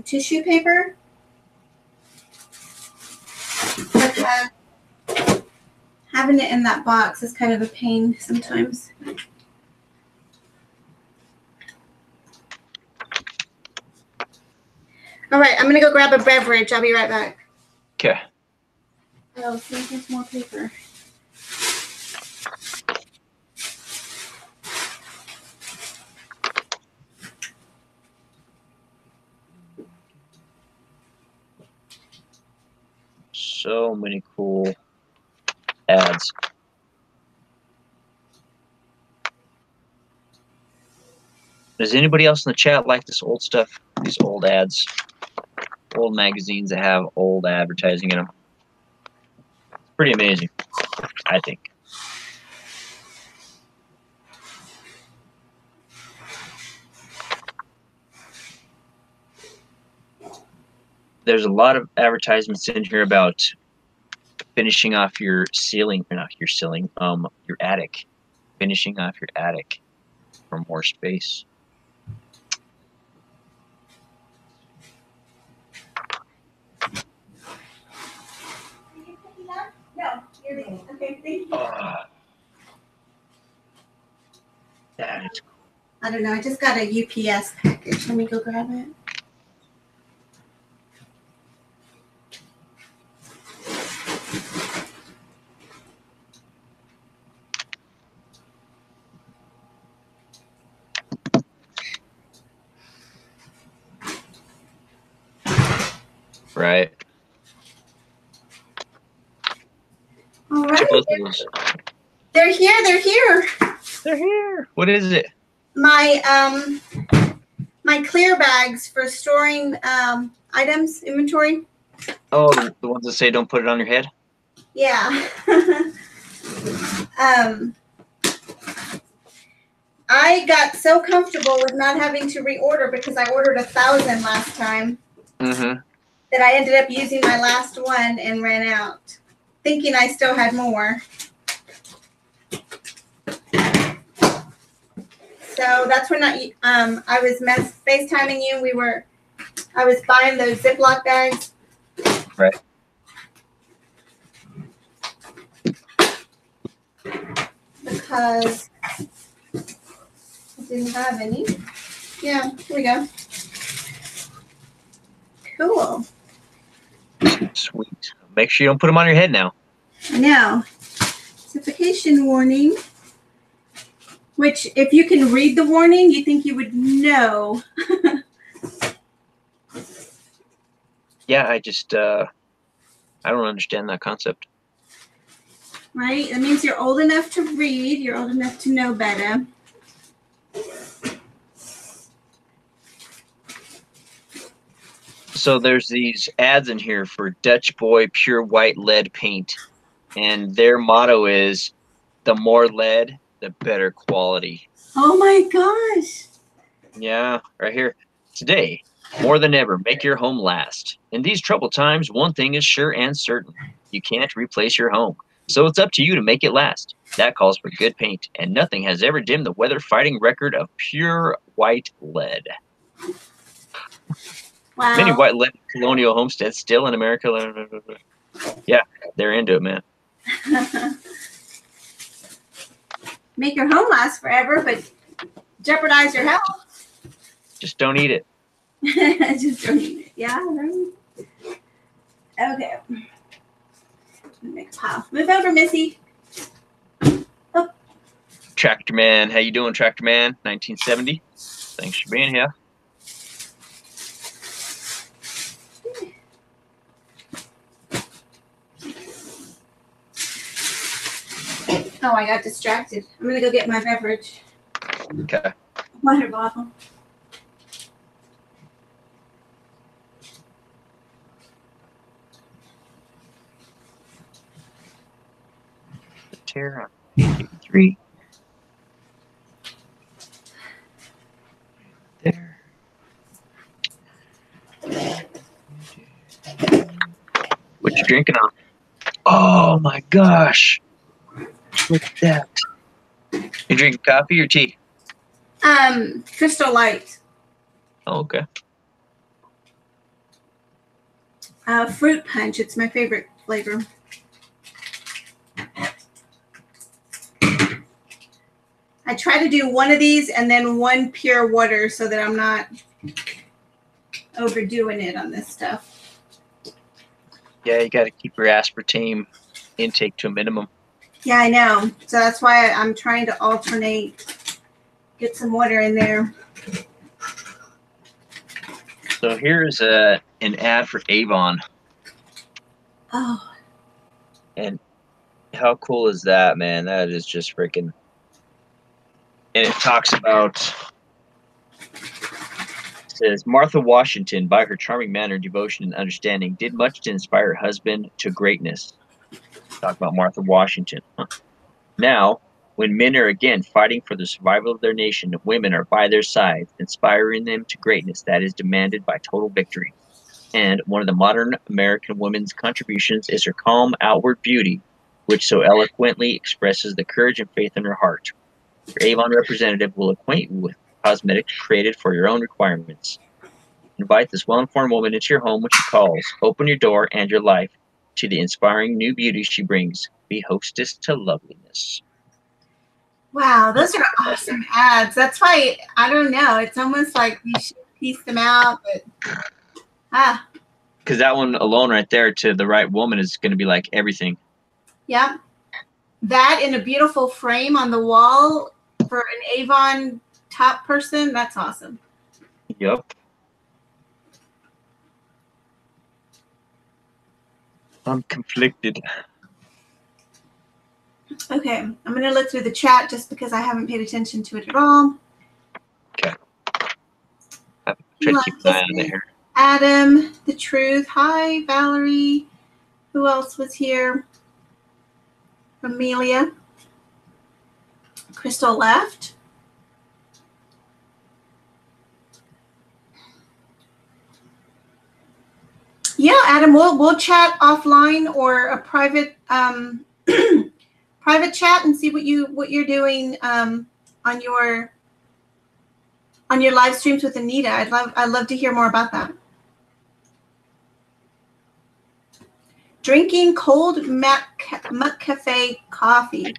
tissue paper. Because having it in that box is kind of a pain sometimes. All right, I'm gonna go grab a beverage. I'll be right back. Okay. Oh, see, there's more paper. So many cool ads. Does anybody else in the chat like this old stuff? These old ads? old magazines that have old advertising in them. It's pretty amazing, I think. There's a lot of advertisements in here about finishing off your ceiling, or not your ceiling, your attic. Finishing off your attic for more space. No, you're leaving. Okay, thank you. That is cool. I don't know. I just got a UPS package. Let me go grab it. Right. All right. Both of those. They're here. They're here. They're here. What is it? My my clear bags for storing items, inventory. Oh, the ones that say don't put it on your head? Yeah. I got so comfortable with not having to reorder because I ordered 1,000 last time that I ended up using my last one and ran out, thinking I still had more. So that's when I was FaceTiming you. I was buying those Ziploc bags. Right. Because I didn't have any. Yeah, here we go. Cool. Sweet. Make sure you don't put them on your head now. Now, certification warning, which if you can read the warning, you think you would know. Yeah, I just, I don't understand that concept. Right? That means you're old enough to read. You're old enough to know better. So there's these ads in here for Dutch Boy Pure White Lead Paint. And their motto is, the more lead, the better quality. Oh my gosh. Yeah, right here. Today, more than ever, make your home last. In these troubled times, one thing is sure and certain. You can't replace your home. So it's up to you to make it last. That calls for good paint, and nothing has ever dimmed the weather-fighting record of pure white lead. Wow. Many white lead colonial homesteads still in America. Yeah, they're into it, man. Make your home last forever, but jeopardize your health. Just don't eat it. Just don't eat it. Yeah, right. Okay. Make a pile. Move over, Missy. Oh. Tractor Man. How you doing, Tractor Man? 1970. Thanks for being here. Oh, I got distracted. I'm going to go get my beverage. Okay. Water bottle. The tear on 83. There. What you drinking on? Oh my gosh. Look at that. You drinking coffee or tea? Crystal Light. Oh, okay. Fruit punch. It's my favorite flavor. I try to do one of these and then one pure water so that I'm not overdoing it on this stuff. Yeah, you got to keep your aspartame intake to a minimum. Yeah, I know. So that's why I'm trying to alternate, get some water in there. So here's an ad for Avon. Oh. And how cool is that, man? That is just freaking... And it talks about says Martha Washington, by her charming manner, devotion, and understanding, did much to inspire her husband to greatness. Talk about Martha Washington. Huh. Now, when men are again fighting for the survival of their nation, women are by their sides, inspiring them to greatness that is demanded by total victory. And one of the modern American women's contributions is her calm outward beauty, which so eloquently expresses the courage and faith in her heart. Your Avon representative will acquaint you with cosmetics created for your own requirements. Invite this well-informed woman into your home when she calls. Open your door and your life to the inspiring new beauty she brings. Be hostess to loveliness. Wow, those are awesome ads. That's why, I don't know, it's almost like you should piece them out, but Because that one alone right there to the right woman is going to be like everything. yeah. That in a beautiful frame on the wall for an Avon top person, that's awesome. Yep. I'm conflicted. Okay, I'm going to look through the chat just because I haven't paid attention to it at all. Okay. I'm trying to keep an eye on it here. Adam, The Truth. Hi, Valerie. Who else was here? Amelia. Crystal left. Yeah, Adam, we'll chat offline or a private private chat and see what you're doing on your live streams with Anita. I'd love to hear more about that. Drinking cold McCafe coffee.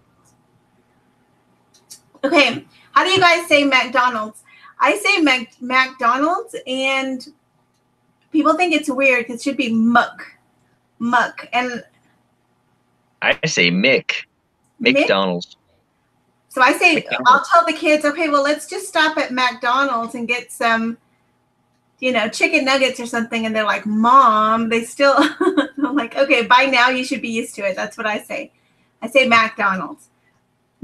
Okay, how do you guys say McDonald's? I say McDonald's, and people think it's weird because it should be muck, and I say McDonald's. So I say, McDonald's. I'll tell the kids, okay, well, let's just stop at McDonald's and get some, chicken nuggets or something. And they're like, Mom, they still, I'm like, okay, by now you should be used to it. That's what I say. I say McDonald's.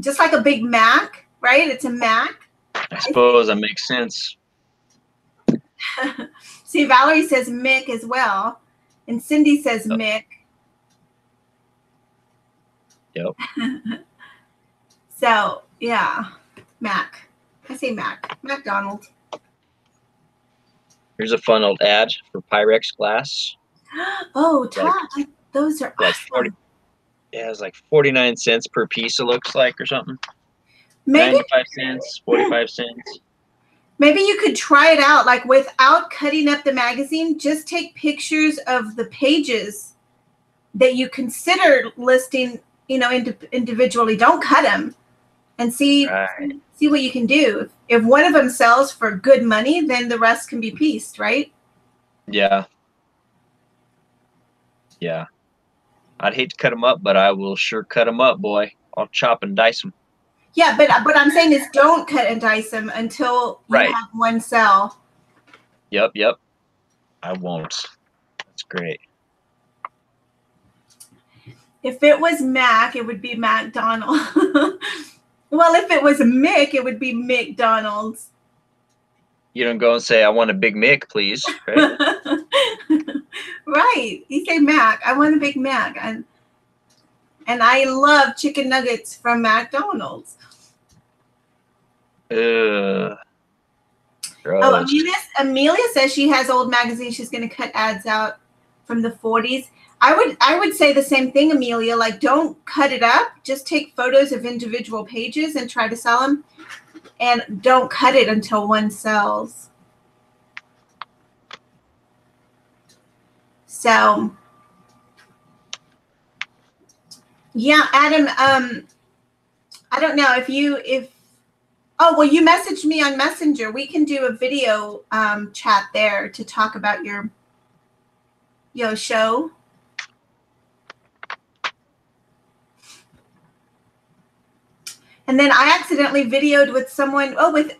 Just like a Big Mac, right? It's a Mac. I suppose that makes sense. See, Valerie says Mick as well. And Cindy says Mick. Yep. So, yeah, Mac. I say Mac. McDonald's. Here's a fun old ad for Pyrex glass. Oh, Todd, those are like awesome. 40. Yeah, it's like 49 cents per piece, it looks like, or something. Maybe 95 cents, 45 cents. Maybe you could try it out, like without cutting up the magazine, just take pictures of the pages that you consider listing, individually. Don't cut them, and see what you can do. If one of them sells for good money, then the rest can be pieced, right? Yeah. Yeah. I'd hate to cut them up, but I will sure cut them up, boy. I'll chop and dice them. Yeah, but what I'm saying is don't cut and dice them until you have one sell. Yep. I won't. That's great. If it was Mac, it would be McDonald. Well, if it was Mick, it would be McDonald's. You don't go and say, I want a Big Mick, please. Right? Right. You say Mac. I want a Big Mac. And I love chicken nuggets from McDonald's. Gross. Oh, Amelia says she has old magazines. She's going to cut ads out from the 40s. I would say the same thing, Amelia. Like, don't cut it up. Just take photos of individual pages and try to sell them. And don't cut it until one sells. So, yeah, Adam, I don't know if you messaged me on Messenger. We can do a video chat there to talk about your show. And then I accidentally videoed with someone. Oh, with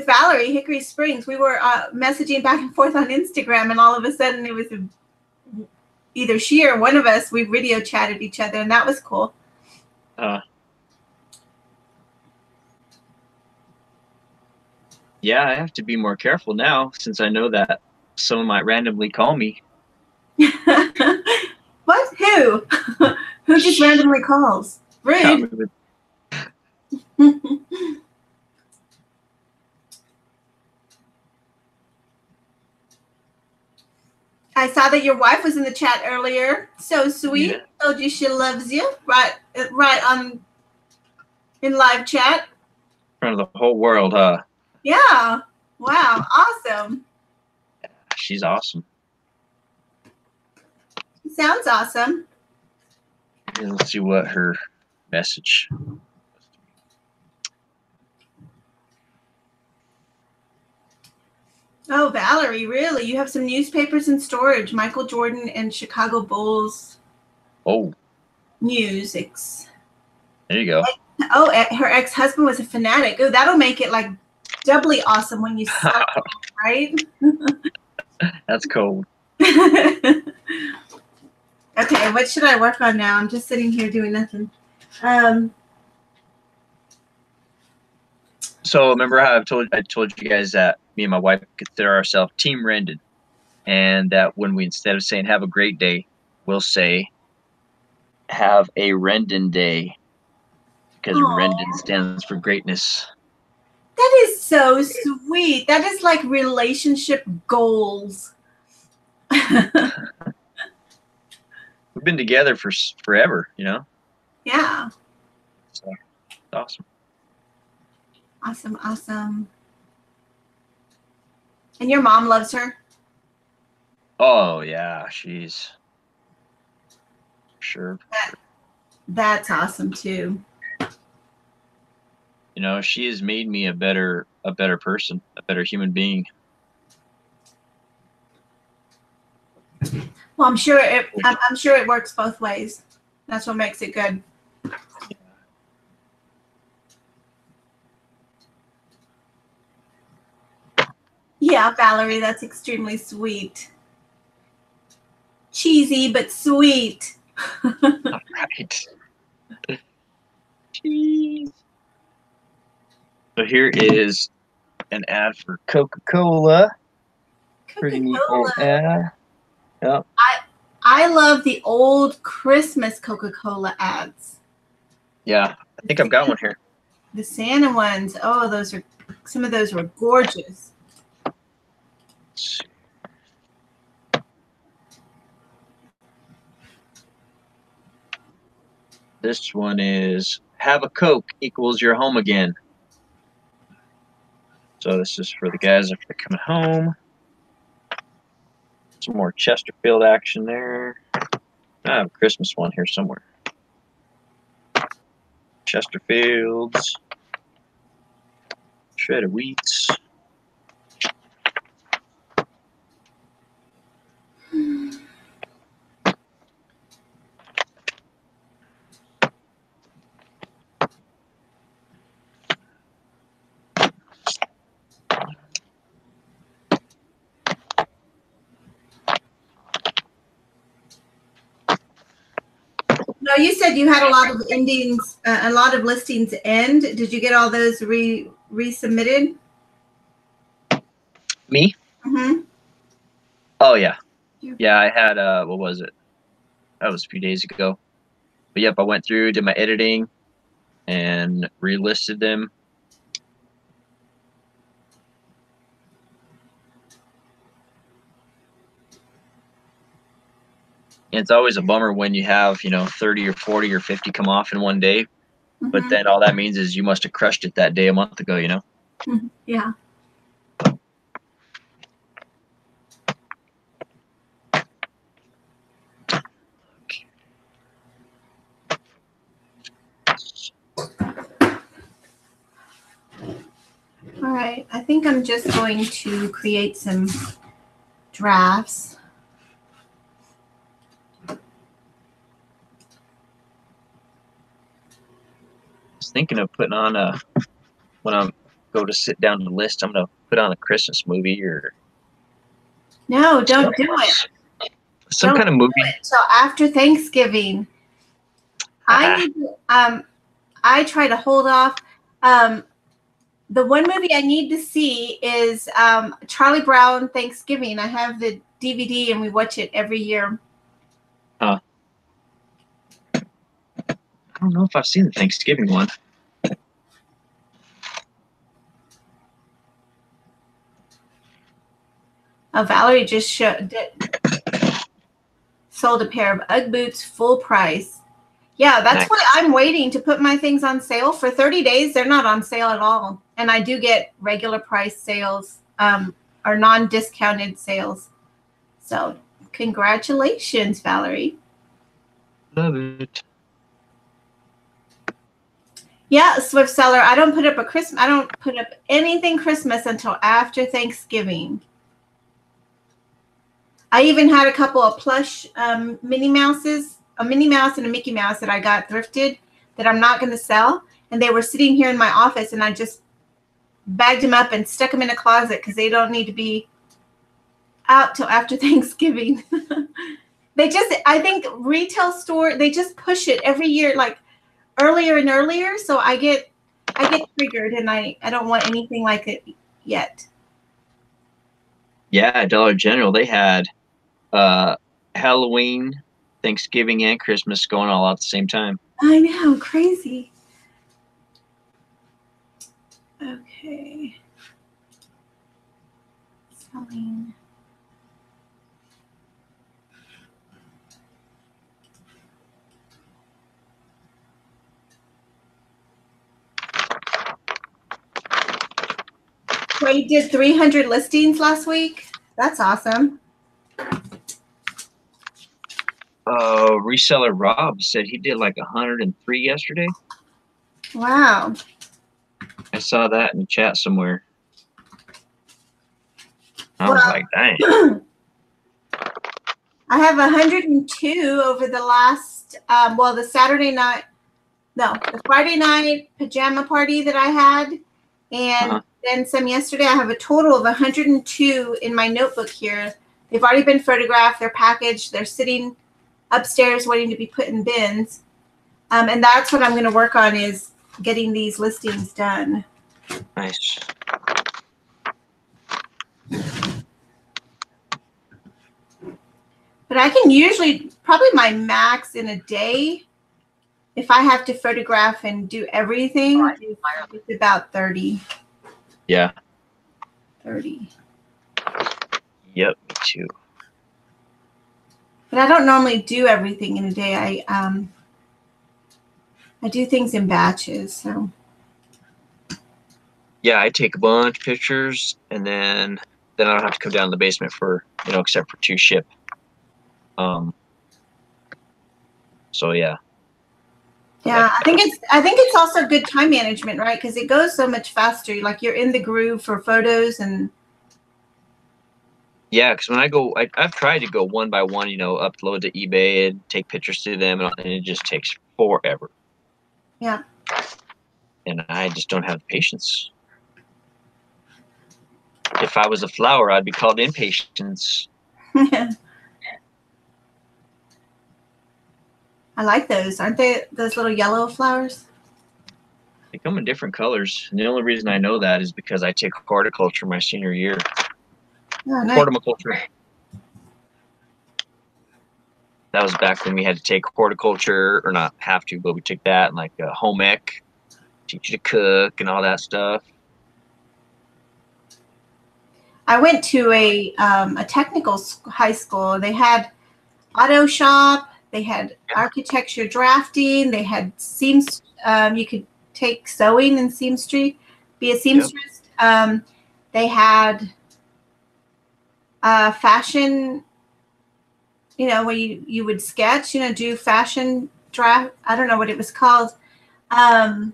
Valerie, Hickory Springs. We were messaging back and forth on Instagram, and all of a sudden it was either she or one of us. We video chatted each other, and that was cool. Yeah, I have to be more careful now since I know that someone might randomly call me. What? Who? Who just randomly calls? Rude. I saw that your wife was in the chat earlier. So sweet. Yeah. Told you she loves you. Right on in live chat. In front of the whole world, huh? Yeah. Wow. Awesome. She's awesome. Sounds awesome. And let's see what her message. Oh, Valerie, really? You have some newspapers in storage. Michael Jordan and Chicago Bulls. Oh. News. There you go. Oh, her ex-husband was a fanatic. Oh, that'll make it like doubly awesome when you sell it, right? That's cold. Okay, what should I work on now? I'm just sitting here doing nothing. So remember how I told you guys that me and my wife consider ourselves Team Rendon, and that when we, instead of saying have a great day, we'll say have a Rendon day, because Rendon stands for greatness. That is so sweet. That is like relationship goals. We've been together for forever, you know? Yeah. So, it's awesome. Awesome, awesome. And your mom loves her? Oh, yeah, she's sure. That's awesome, too. You know, she has made me a better person, a better human being. Well, I'm sure it works both ways. That's what makes it good. Yeah, Valerie, that's extremely sweet. Cheesy, but sweet. All right. Cheese. So here is an ad for Coca-Cola. Pretty neat old ad. Yep. I love the old Christmas Coca-Cola ads. Yeah, I think I've got one here. The Santa ones. Oh, some of those were gorgeous. This one is have a Coke equals your home again. So this is for the guys if they're coming home. Some more Chesterfield action there. I have a Christmas one here somewhere. Chesterfields. Shredded wheats. No, you said you had a lot of endings, a lot of listings end. Did you get all those resubmitted? Me? Mm-hmm. Oh yeah. Yeah, I had what was it? That was a few days ago. But yep, I went through, did my editing, and relisted them. And it's always a bummer when you have, 30 or 40 or 50 come off in one day. Mm-hmm. But then all that means is you must have crushed it that day a month ago, you know? Yeah. All right, I think I'm just going to create some drafts. I was thinking of putting on when I go to sit down to list, I'm going to put on a Christmas movie or. No, don't do it. Some kind of movie. So after Thanksgiving, I try to hold off. The one movie I need to see is Charlie Brown Thanksgiving. I have the DVD and we watch it every year. I don't know if I've seen the Thanksgiving one. Valerie just sold a pair of Ugg boots full price. Yeah, that's Nice. why I'm waiting to put my things on sale. For 30 days, they're not on sale at all. And I do get regular price sales or non-discounted sales. So congratulations, Valerie. Love it. Yeah, Swift Seller. I don't put up anything Christmas until after Thanksgiving. I even had a couple of plush Minnie Mouses, a Minnie Mouse and a Mickey Mouse that I got thrifted that I'm not going to sell. And they were sitting here in my office and I just bagged them up and stuck them in a closet because they don't need to be out till after Thanksgiving. I think retail store, they just push it every year, like earlier and earlier. So I get triggered and I don't want anything like it yet. Yeah, Dollar General, they had Halloween, Thanksgiving, and Christmas going all out at the same time. I know, crazy. Okay. Selling. We did 300 listings last week. That's awesome. Reseller Rob said he did like 103 yesterday. Wow. I saw that in the chat somewhere. I was like, dang. I have 102 over the last, the Friday night pajama party that I had, and then some yesterday. I have a total of 102 in my notebook here. They've already been photographed. They're packaged. They're sitting upstairs waiting to be put in bins. And that's what I'm going to work on, is getting these listings done. Nice. But I can usually, probably my max in a day, if I have to photograph and do everything, it's about 30. Yeah. 30. Yep, me too. But I don't normally do everything in a day. I do things in batches. So. Yeah, I take a bunch of pictures, and then I don't have to come down to the basement for, except for 2 ship. So yeah. Yeah, I think it's also good time management, right? Because it goes so much faster. Like, you're in the groove for photos and. Yeah, because when I've tried to go one by one, upload to eBay and take pictures to them, and it just takes forever. Yeah. And I just don't have the patience. If I was a flower, I'd be called impatience. I like those. Aren't they those little yellow flowers? They come in different colors. And the only reason I know that is because I took horticulture my senior year. Oh, nice. Horticulture. That was back when we had to take horticulture, or not have to, but we took that and like home ec, teach you to cook and all that stuff. I went to a technical high school. They had auto shop. They had architecture drafting. They had seams. You could take sewing and seamstress, be a seamstress. Yep. They had fashion, where you would sketch, do fashion draft. I don't know what it was called. A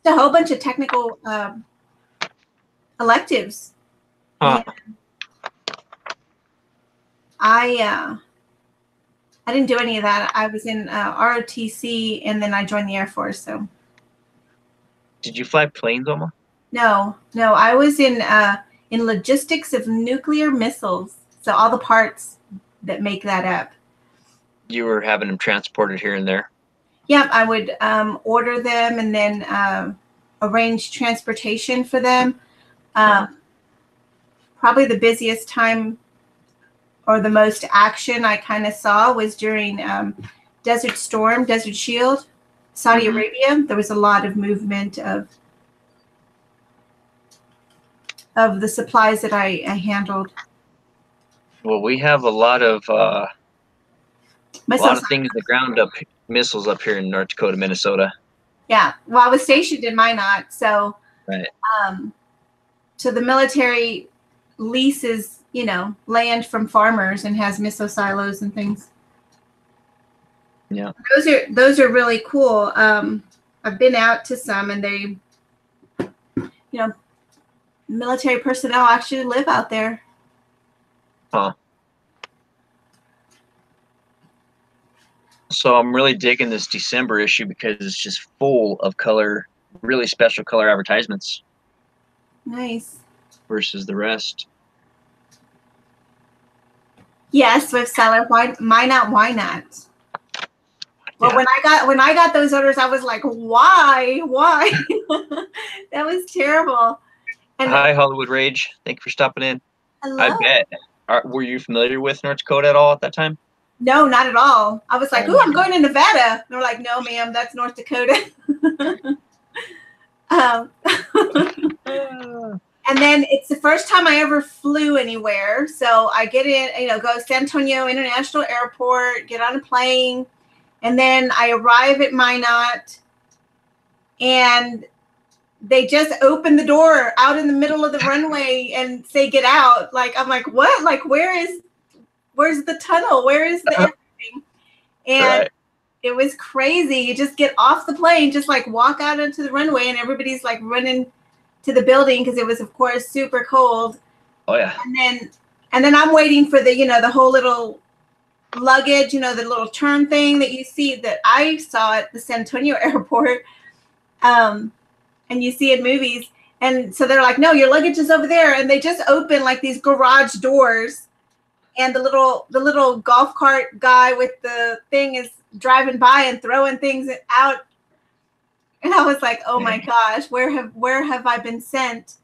whole bunch of technical electives. I didn't do any of that. I was in ROTC, and then I joined the Air Force. So. Did you fly planes, Alma? No. I was in logistics of nuclear missiles. So all the parts that make that up. You were having them transported here and there? Yeah, I would order them and then arrange transportation for them. Probably the busiest time or the most action I kind of saw was during Desert Storm, Desert Shield, Saudi Arabia. There was a lot of movement of the supplies that I handled. Well, we have a lot of things to ground up missiles up here in North Dakota, Minnesota. Yeah, well, I was stationed in Minot, so right. So the military leases, land from farmers and has missile silos and things. Yeah, those are really cool. I've been out to some, and they, military personnel actually live out there. Huh. So I'm really digging this December issue because it's just full of color, really special color advertisements. Nice. Versus the rest. Yes, with seller. Why not? Why not? Well, yeah. when I got those orders, I was like, why? That was terrible. And hi, Hollywood Rage. Thank you for stopping in. Hello. I bet. Were you familiar with North Dakota at all at that time? No, not at all. I was like, I'm going to Nevada. They're like, no, ma'am, that's North Dakota. And then it's the first time I ever flew anywhere. So I get in, go to San Antonio International Airport, get on a plane, and then I arrive at Minot, and they just open the door out in the middle of the runway and say, get out. Like, I'm like, what? Like, where's the tunnel? Where is the everything? And it was crazy. You just get off the plane, just like walk out onto the runway, and everybody's like running to the building because it was, of course, super cold. Oh yeah. And then I'm waiting for the, the whole little luggage, the little turn thing that you see that I saw at the San Antonio airport, and you see in movies. And so they're like, no, your luggage is over there. And they just open like these garage doors, and the little golf cart guy with the thing is driving by and throwing things out. And I was like, oh my gosh, where have I been sent?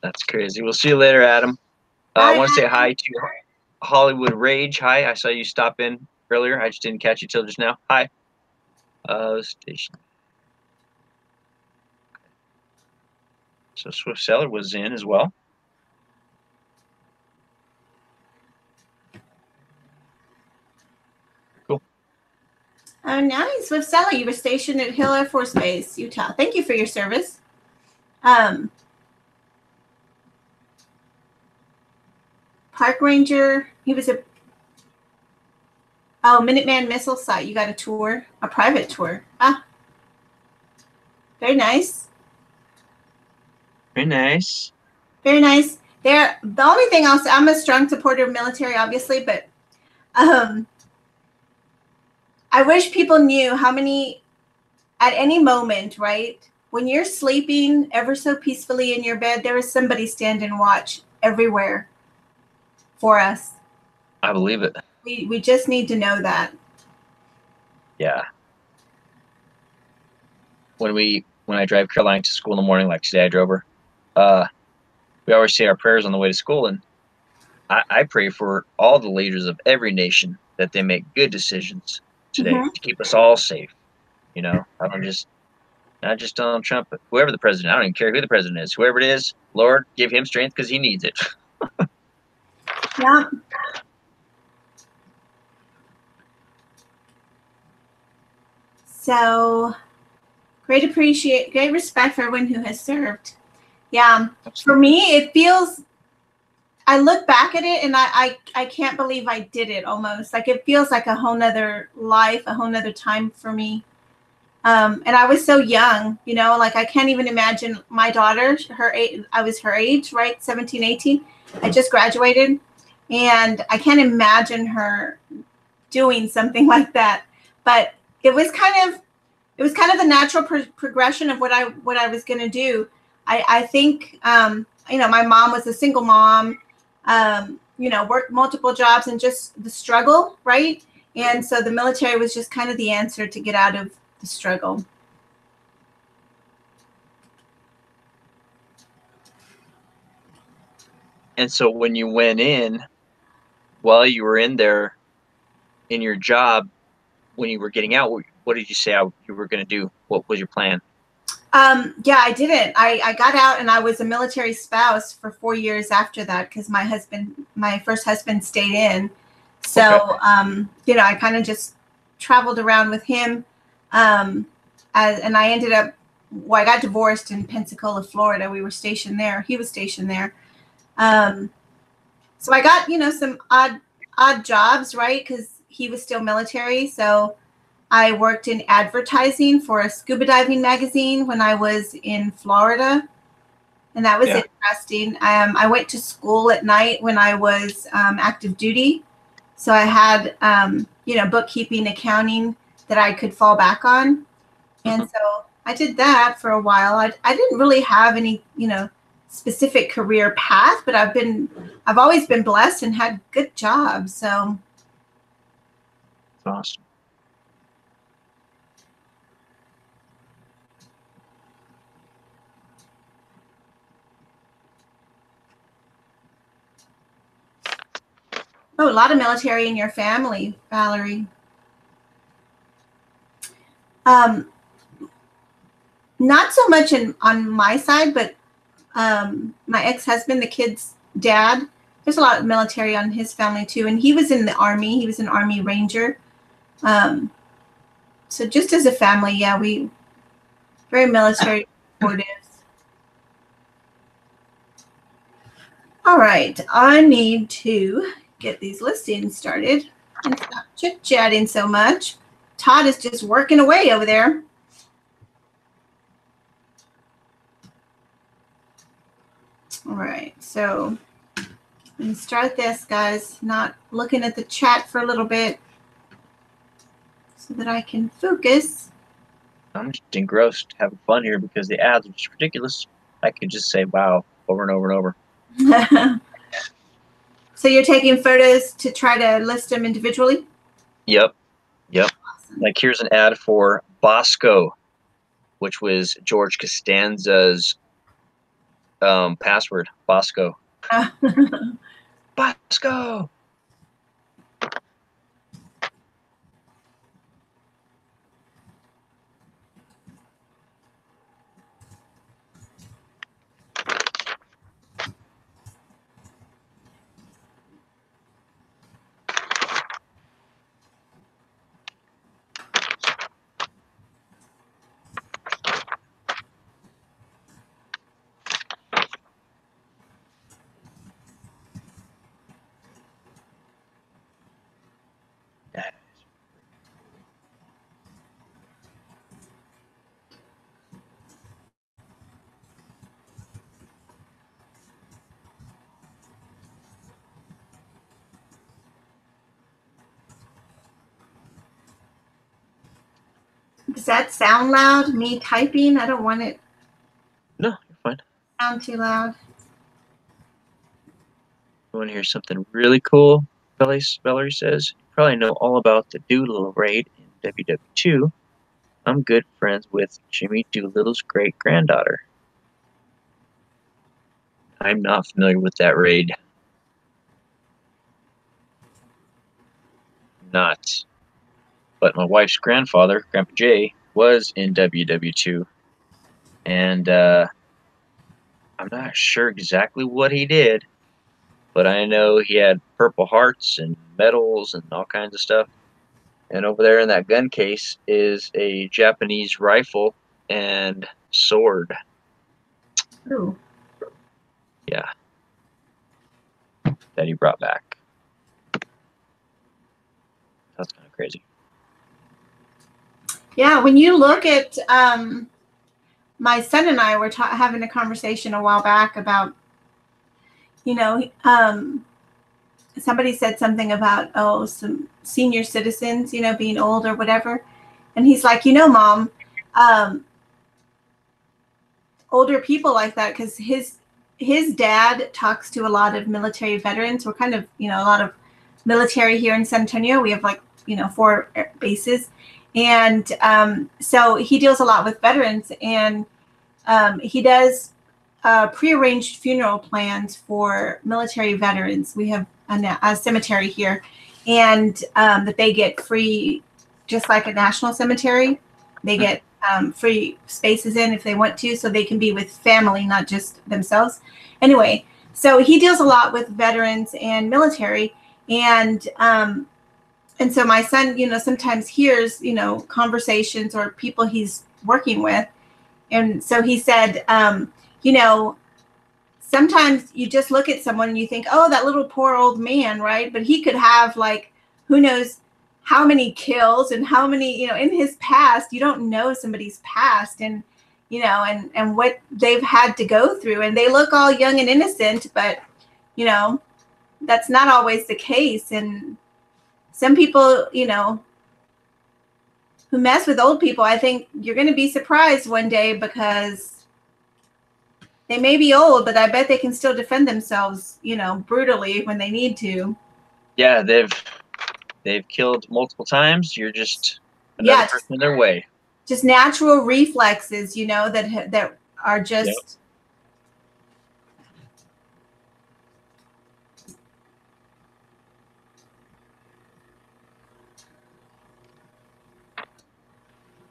That's crazy. We'll see you later, Adam. I want to say hi to Hollywood Rage. Hi, I saw you stop in earlier. I just didn't catch you till just now. Hi. Station. So Swift Seller was in as well. Cool. Oh, nice. Swift Seller, you were stationed at Hill Air Force Base, Utah. Thank you for your service. Park Ranger, he was Minuteman Missile Site. You got a tour, a private tour. Very nice. Very nice. Very nice. The only thing I'll say, I'm a strong supporter of military, obviously, but I wish people knew how many, at any moment, right, when you're sleeping ever so peacefully in your bed, there is somebody standing watch everywhere for us. I believe it. We just need to know that. Yeah. When I drive Caroline to school in the morning, like today I drove her, we always say our prayers on the way to school, and I pray for all the leaders of every nation that they make good decisions today to keep us all safe. I don't just not just Donald Trump, but whoever the president. I don't even care who the president is. Whoever it is, Lord, give him strength because he needs it. Yeah. So great respect for everyone who has served. Yeah. For me, it feels, I look back at it and I can't believe I did it almost. Like it feels like a whole nother life, a whole nother time for me. And I was so young, like I can't even imagine my daughter, I was her age, right? 17, 18. I just graduated, and I can't imagine her doing something like that. But it was kind of the natural progression of what I was going to do. I think, my mom was a single mom, worked multiple jobs, and just the struggle, right? And so the military was just kind of the answer to get out of the struggle. And so when you went in, while you were in there in your job, when you were getting out, what did you say you were going to do? What was your plan? Yeah, I didn't. I got out and I was a military spouse for 4 years after that because my first husband stayed in. So, okay. I kind of just traveled around with him. And I ended up, I got divorced in Pensacola, Florida. We were stationed there. He was stationed there. So I got, some odd jobs, right? Because he was still military. So I worked in advertising for a scuba diving magazine when I was in Florida, and that was interesting. I went to school at night when I was active duty, so I had bookkeeping, accounting that I could fall back on, and so I did that for a while. I didn't really have any specific career path, but I've always been blessed and had good jobs. So that's awesome. Oh, a lot of military in your family, Valerie. Not so much on my side, but my ex-husband, the kid's dad, there's a lot of military on his family too. And he was in the Army. He was an Army Ranger. So just as a family, yeah, we very military supportive. All right, I need to get these listings started and stop chit-chatting so much. Todd is just working away over there. All right, so let me start this, guys. Not looking at the chat for a little bit so that I can focus. I'm just engrossed, having fun here because the ads are just ridiculous. I could just say wow over and over and over. So you're taking photos to try to list them individually? Yep. Awesome. Like here's an ad for Bosco, which was George Costanza's password. Bosco. Bosco. Does that sound loud? Me typing? I don't want it. No, you're fine. Sound too loud. You want to hear something really cool? Valerie says, you probably know all about the Doolittle raid in WW2. I'm good friends with Jimmy Doolittle's great-granddaughter. I'm not familiar with that raid. Not. But my wife's grandfather, Grandpa Jay, was in WW2. And I'm not sure exactly what he did, but I know he had Purple Hearts and medals and all kinds of stuff. And over there in that gun case is a Japanese rifle and sword. Ooh. Yeah. That he brought back. That's kind of crazy. Yeah, when you look at, my son and I were having a conversation a while back about, somebody said something about, some senior citizens, being old or whatever. And he's like, Mom, older people like that, because his dad talks to a lot of military veterans. We're kind of, a lot of military here in San Antonio. We have 4 bases. And so he deals a lot with veterans, and he does prearranged funeral plans for military veterans. We have a cemetery here, and that they get free, just like a national cemetery. They get free spaces in if they want to, so they can be with family, not just themselves. Anyway, so he deals a lot with veterans and military, and so my son, sometimes hears, conversations or people he's working with, and so he said, sometimes you just look at someone and you think, oh, that little poor old man, right? But he could have, like, who knows how many kills and how many, in his past. You don't know somebody's past, and and what they've had to go through, and they look all young and innocent, but that's not always the case. And some people, who mess with old people, I think you're going to be surprised one day, because they may be old, but I bet they can still defend themselves, brutally when they need to. Yeah, they've killed multiple times. You're just another person in their way. Just natural reflexes, that are just.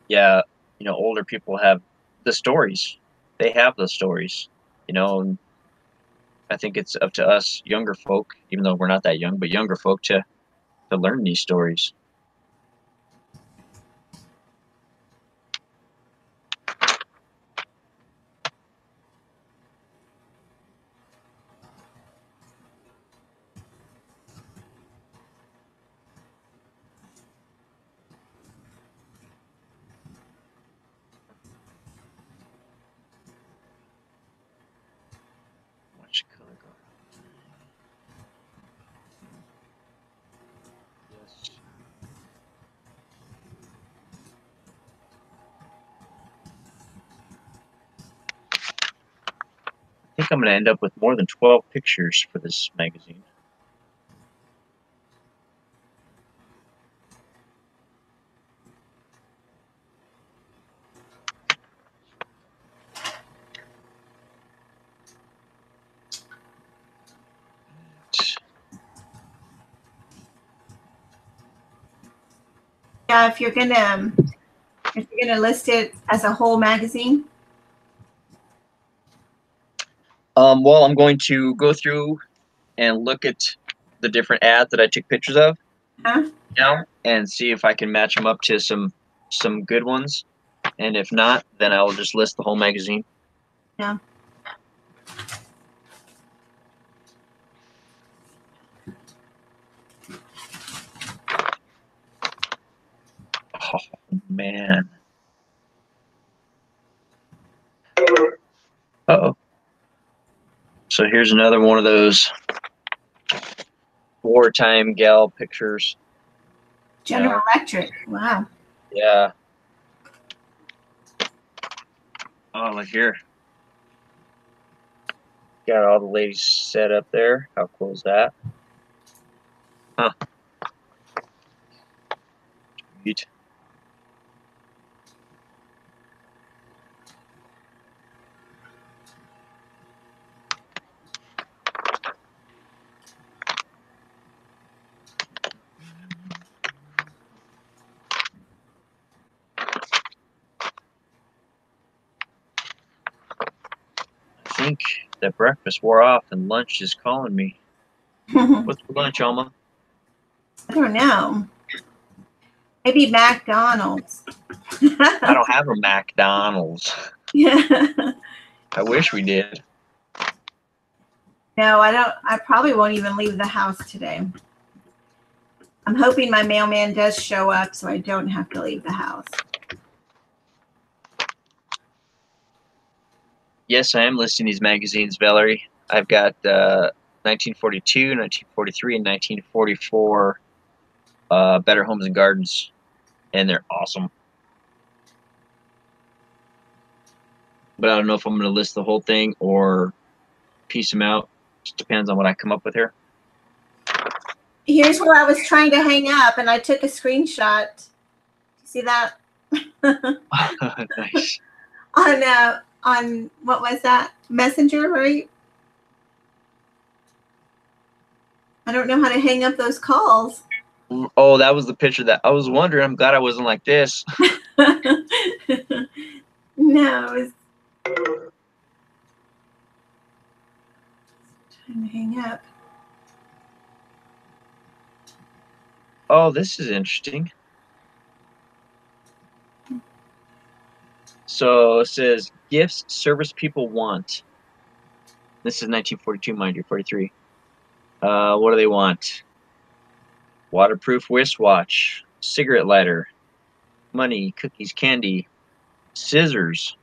Yep. Yeah, older people have the stories. They have the stories, and I think it's up to us younger folk, even though we're not that young, but younger folk to learn these stories. I think I'm going to end up with more than 12 pictures for this magazine. Yeah, if you're gonna list it as a whole magazine. Well, I'm going to go through and look at the different ads that I took pictures of, and see if I can match them up to some good ones. And if not, then I will just list the whole magazine. Yeah. Oh, man. Uh-oh. So here's another one of those wartime gal pictures. General Electric. Wow. Yeah. Oh, look here. Got all the ladies set up there. How cool is that? Huh. Sweet. I think that breakfast wore off and lunch is calling me. What's for lunch, Alma? I don't know. Maybe McDonald's. I don't have a McDonald's. Yeah. I wish we did. No, I don't. I probably won't even leave the house today. I'm hoping my mailman does show up so I don't have to leave the house. Yes, I am listing these magazines, Valerie. I've got 1942, 1943, and 1944 Better Homes and Gardens, and they're awesome. But I don't know if I'm going to list the whole thing or piece them out. Just depends on what I come up with here. Here's where I was trying to hang up, and I took a screenshot. See that? Nice. On what was that? Messenger, right? I don't know how to hang up those calls. Oh, that was the picture that I was wondering. I'm glad I wasn't like this. No, it's trying to hang up. Oh, this is interesting. So it says gifts service people want. This is 1942, mind you, 43. What do they want? Waterproof wristwatch, cigarette lighter, money, cookies, candy, scissors,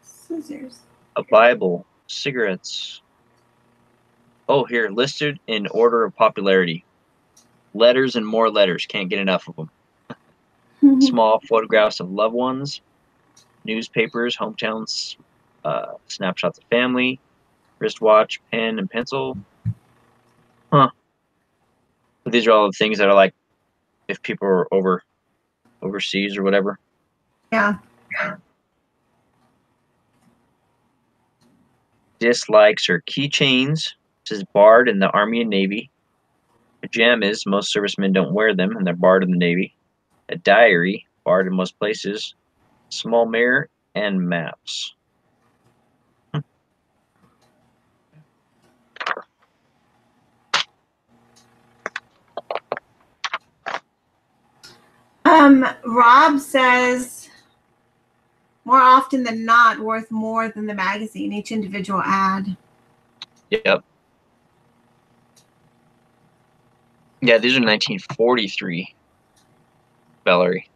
Scissors. a Bible, cigarettes. Oh, here, listed in order of popularity. Letters and more letters. Can't get enough of them. Small photographs of loved ones, newspapers, hometowns, snapshots of family, wristwatch, pen, and pencil. Huh. But these are all the things that are like if people are overseas or whatever. Yeah. Dislikes are keychains. This is barred in the Army and Navy. Pajamas, most servicemen don't wear them, and they're barred in the Navy. A diary, barred in most places. Small mirror, and maps. Rob says more often than not worth more than the magazine, each individual ad. Yep. Yeah, these are 1943. Valerie.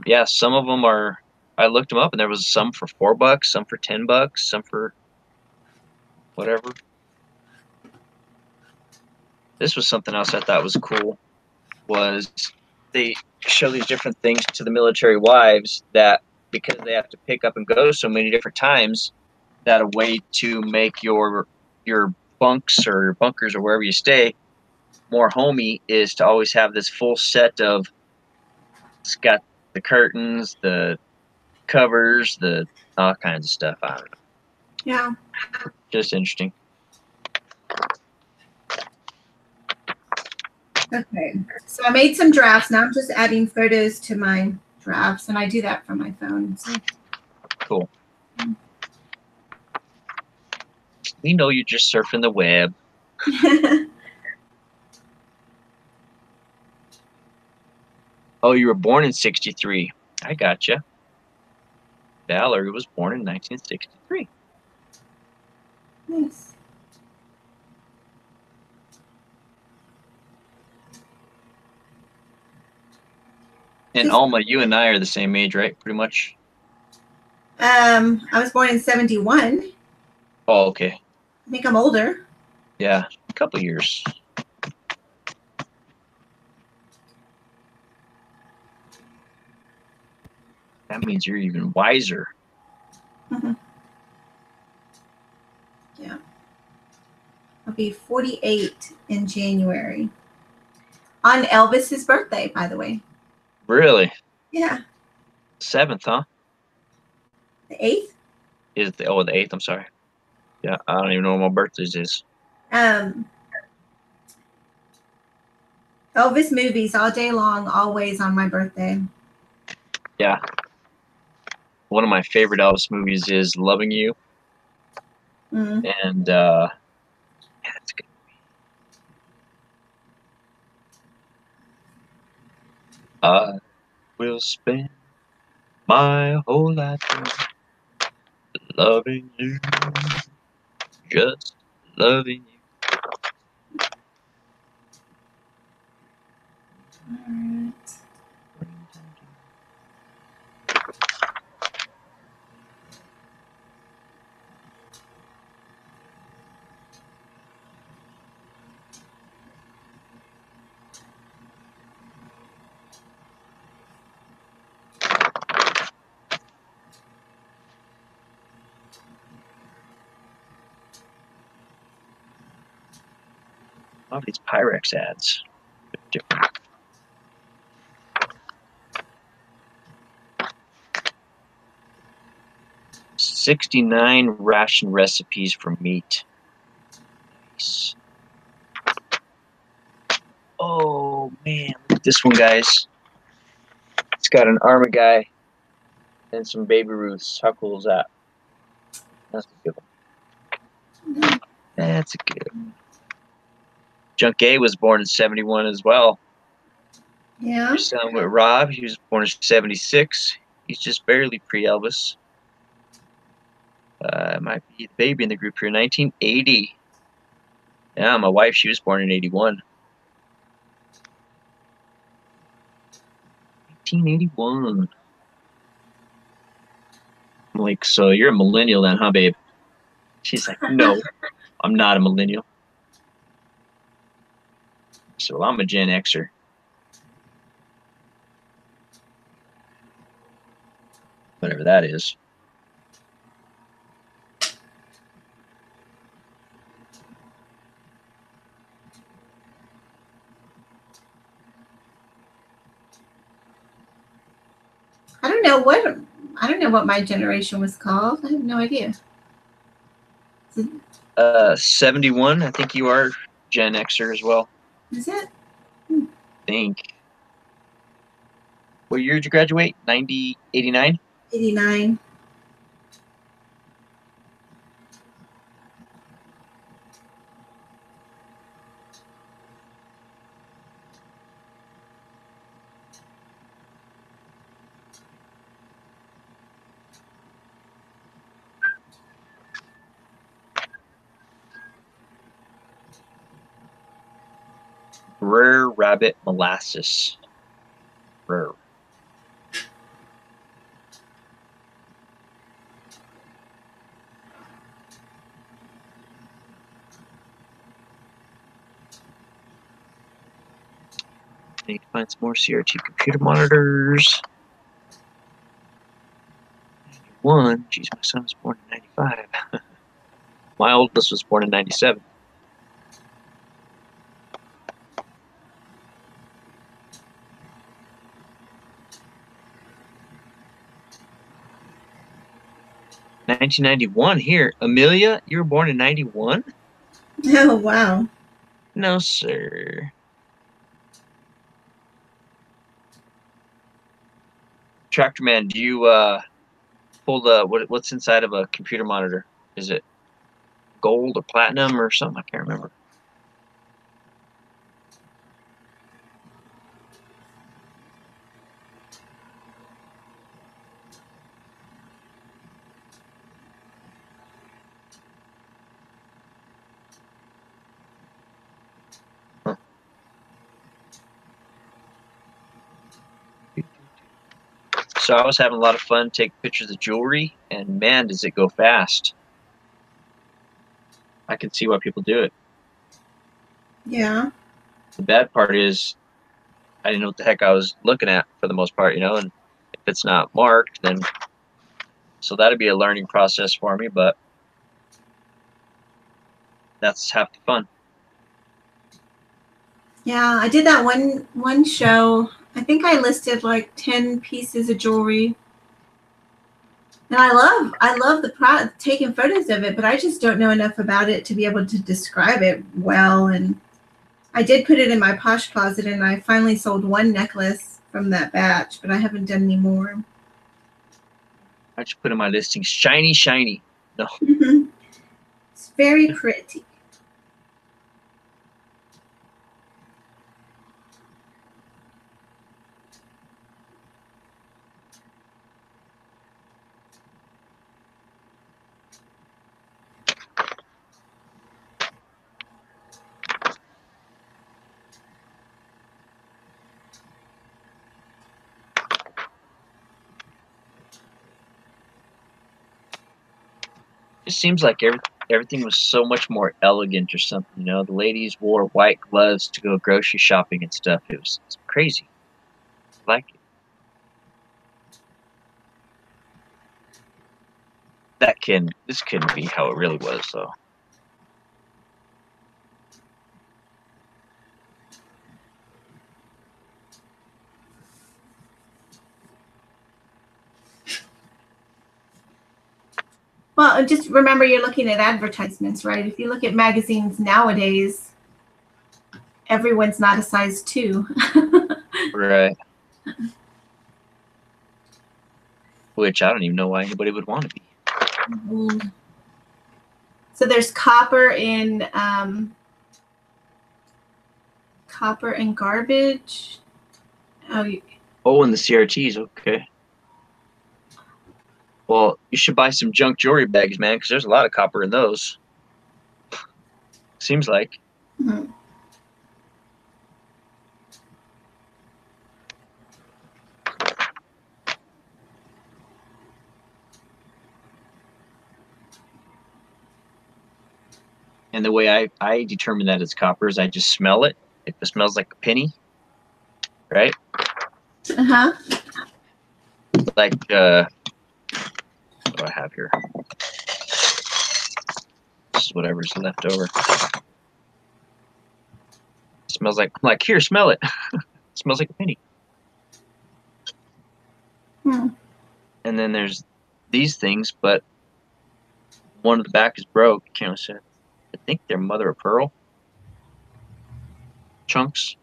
Yeah, some of them are. I looked them up, and there was some for $4, some for $10, some for whatever. This was something else I thought was cool. Was they show these different things to the military wives that because they have to pick up and go so many different times, that a way to make your bunks or your bunkers or wherever you stay more homey is to always have this full set of. It's got the curtains, the covers, the all kinds of stuff. I don't know. Yeah. Just interesting. Okay. So I made some drafts. Now I'm just adding photos to my drafts, and I do that from my phone. So. Cool. We know you're just surfing the web. Oh, you were born in 63. I gotcha. Valerie was born in 1963. Nice. And Alma, you and I are the same age, right? Pretty much. I was born in 71. Oh, okay. I think I'm older. Yeah, a couple years. That means you're even wiser. Mm-hmm. Yeah. I'll be 48 in January. On Elvis's birthday, by the way. Really? Yeah. 7th, huh? The 8th? Is the 8th, I'm sorry. Yeah, I don't even know what my birthday is. Elvis movies all day long, always on my birthday. Yeah. One of my favorite Elvis movies is Loving You. Mm. And yeah, it's good. I will spend my whole life loving you. Just loving you. All right. All these Pyrex ads. Different. 69 ration recipes for meat. Nice. Oh, man. Look at this one, guys. It's got an Arma guy and some Baby Ruths. How cool is that? That's a good one. That's a good one. Junk A was born in 71 as well. Yeah. Your son with Rob, he was born in 76. He's just barely pre-Elvis. Might be the baby in the group here, 1980. Yeah, my wife, she was born in 81. 1981. I'm like, so you're a millennial then, huh, babe? She's like, no, I'm not a millennial. So I'm a Gen Xer. Whatever that is. I don't know what my generation was called. I have no idea. 71, I think you are Gen Xer as well. Is it? I think. What year did you graduate? 90, 89? 89. Rare Rabbit Molasses. Rare. I need to find some more CRT computer monitors. 91. Geez, my son was born in 95. My oldest was born in 97. $1991 here. Amelia, you were born in 91? Oh, wow. No, sir. Tractor Man, do you pull the what's inside of a computer monitor? Is it gold or platinum or something? I can't remember. Huh. So I was having a lot of fun taking pictures of jewelry, and man, does it go fast. I can see why people do it. Yeah. The bad part is I didn't know what the heck I was looking at for the most part, you know, and if it's not marked, then so that'd be a learning process for me, but that's half the fun. Yeah, I did that one show. I think I listed like 10 pieces of jewelry. And I love the taking photos of it, but I just don't know enough about it to be able to describe it well. And I did put it in my Posh Closet, and I finally sold one necklace from that batch, but I haven't done any more. I just put in my listing, shiny, shiny. No. It's very pretty. It seems like everything was so much more elegant or something, you know. The ladies wore white gloves to go grocery shopping and stuff. It's crazy. I like it. This couldn't be how it really was, though. Well, just remember you're looking at advertisements, right? If you look at magazines nowadays, everyone's not a size 2. Right. Which I don't even know why anybody would want to be. Mm-hmm. So there's copper in copper and garbage. Oh, and the CRTs. Okay. Well, you should buy some junk jewelry bags, man, because there's a lot of copper in those. Seems like. mm-hmm. And the way I determine that it's copper is I just smell it. If it smells like a penny, right? Uh-huh. Like, what do I have here? Just whatever's left over. It smells like, I'm like, here, smell it. It smells like a penny. Hmm. And then there's these things, but one of the back is broke. You know, so I think they're mother of pearl chunks.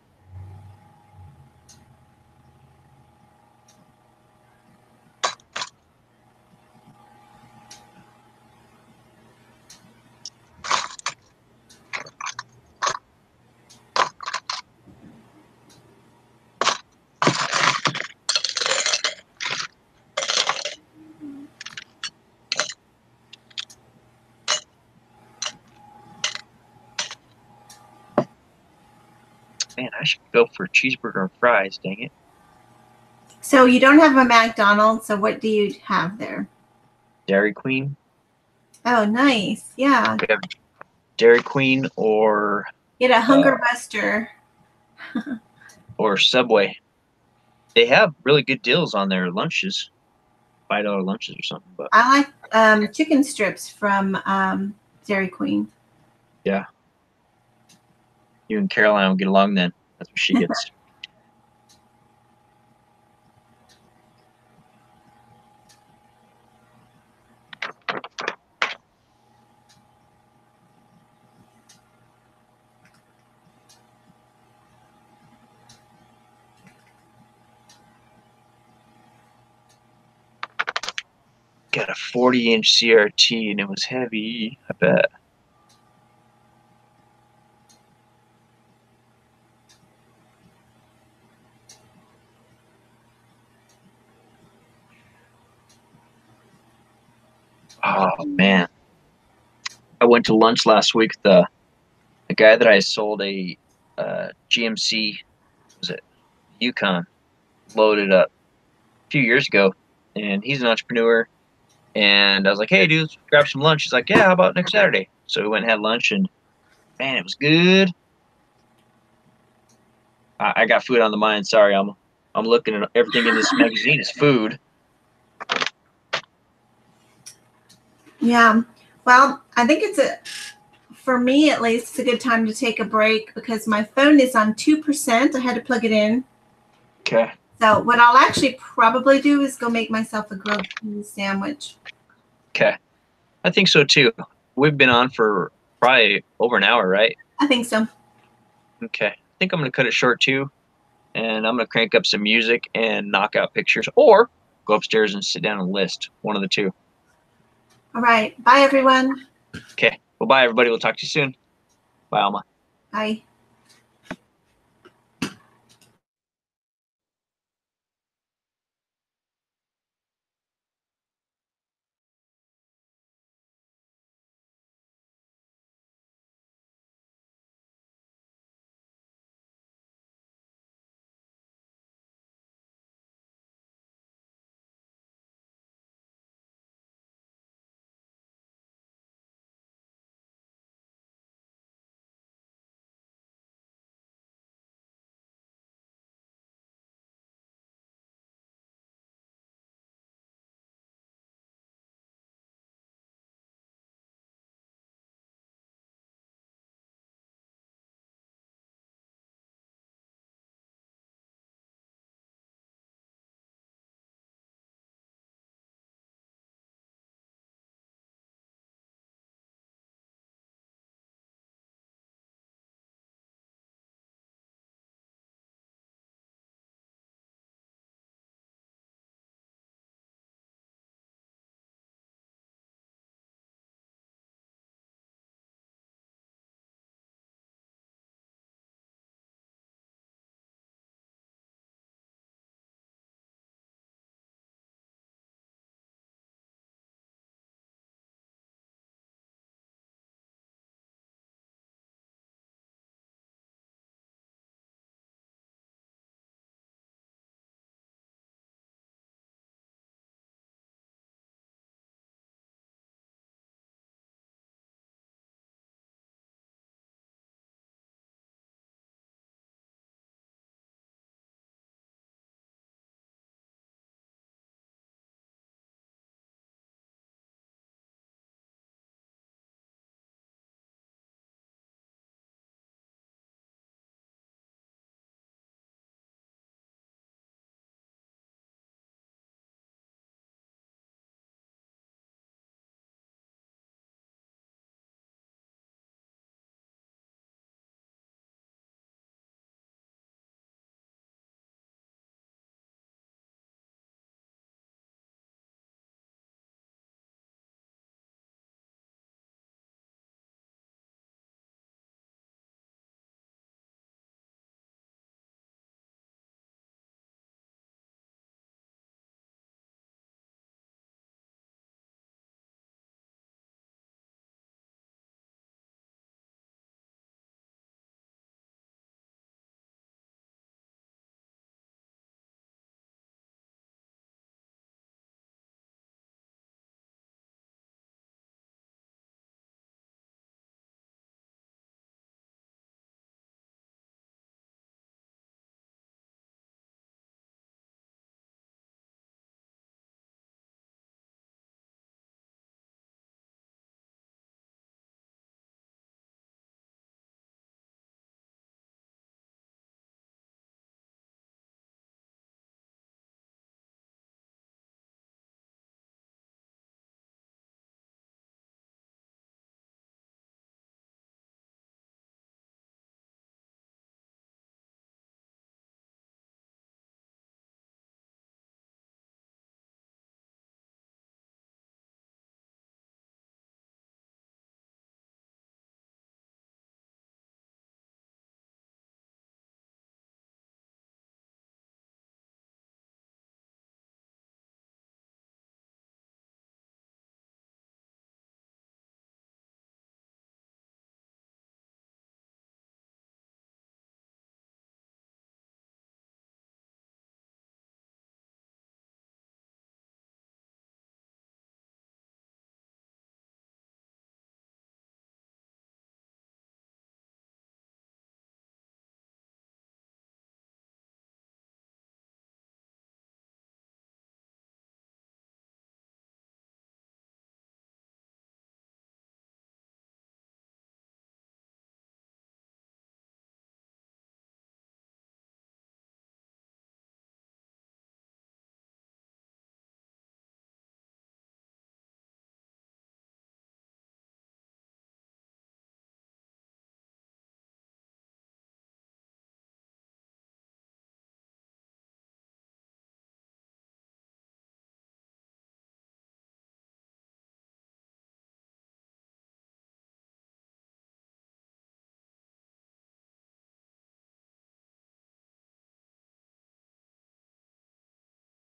Man, I should go for a cheeseburger and fries, dang it. So you don't have a McDonald's, so what do you have there? Dairy Queen. Oh, nice. Yeah. We have Dairy Queen or Get a Hunger Buster. or Subway. They have really good deals on their lunches. $5 lunches or something. But I like chicken strips from Dairy Queen. yeah. You and Caroline will get along then. That's what she gets. Got a 40-inch CRT and it was heavy, I bet. Oh man. I went to lunch last week. The guy that I sold a GMC, was it Yukon, loaded up a few years ago, and he's an entrepreneur. And I was like, "Hey, dude, let's grab some lunch." He's like, "Yeah, how about next Saturday?" So we went and had lunch, and man, it was good. I got food on the mind. Sorry, I'm looking at everything in this magazine is food. Yeah. Well, I think for me at least, it's a good time to take a break because my phone is on 2%. I had to plug it in. Okay. So what I'll actually probably do is go make myself a grilled cheese sandwich. Okay. I think so too. We've been on for probably over an hour, right? I think so. Okay. I think I'm going to cut it short too. And I'm going to crank up some music and knock out pictures or go upstairs and sit down and list. One of the two. All right. Bye, everyone. Okay. Well, bye, everybody. We'll talk to you soon. Bye, Alma. Bye.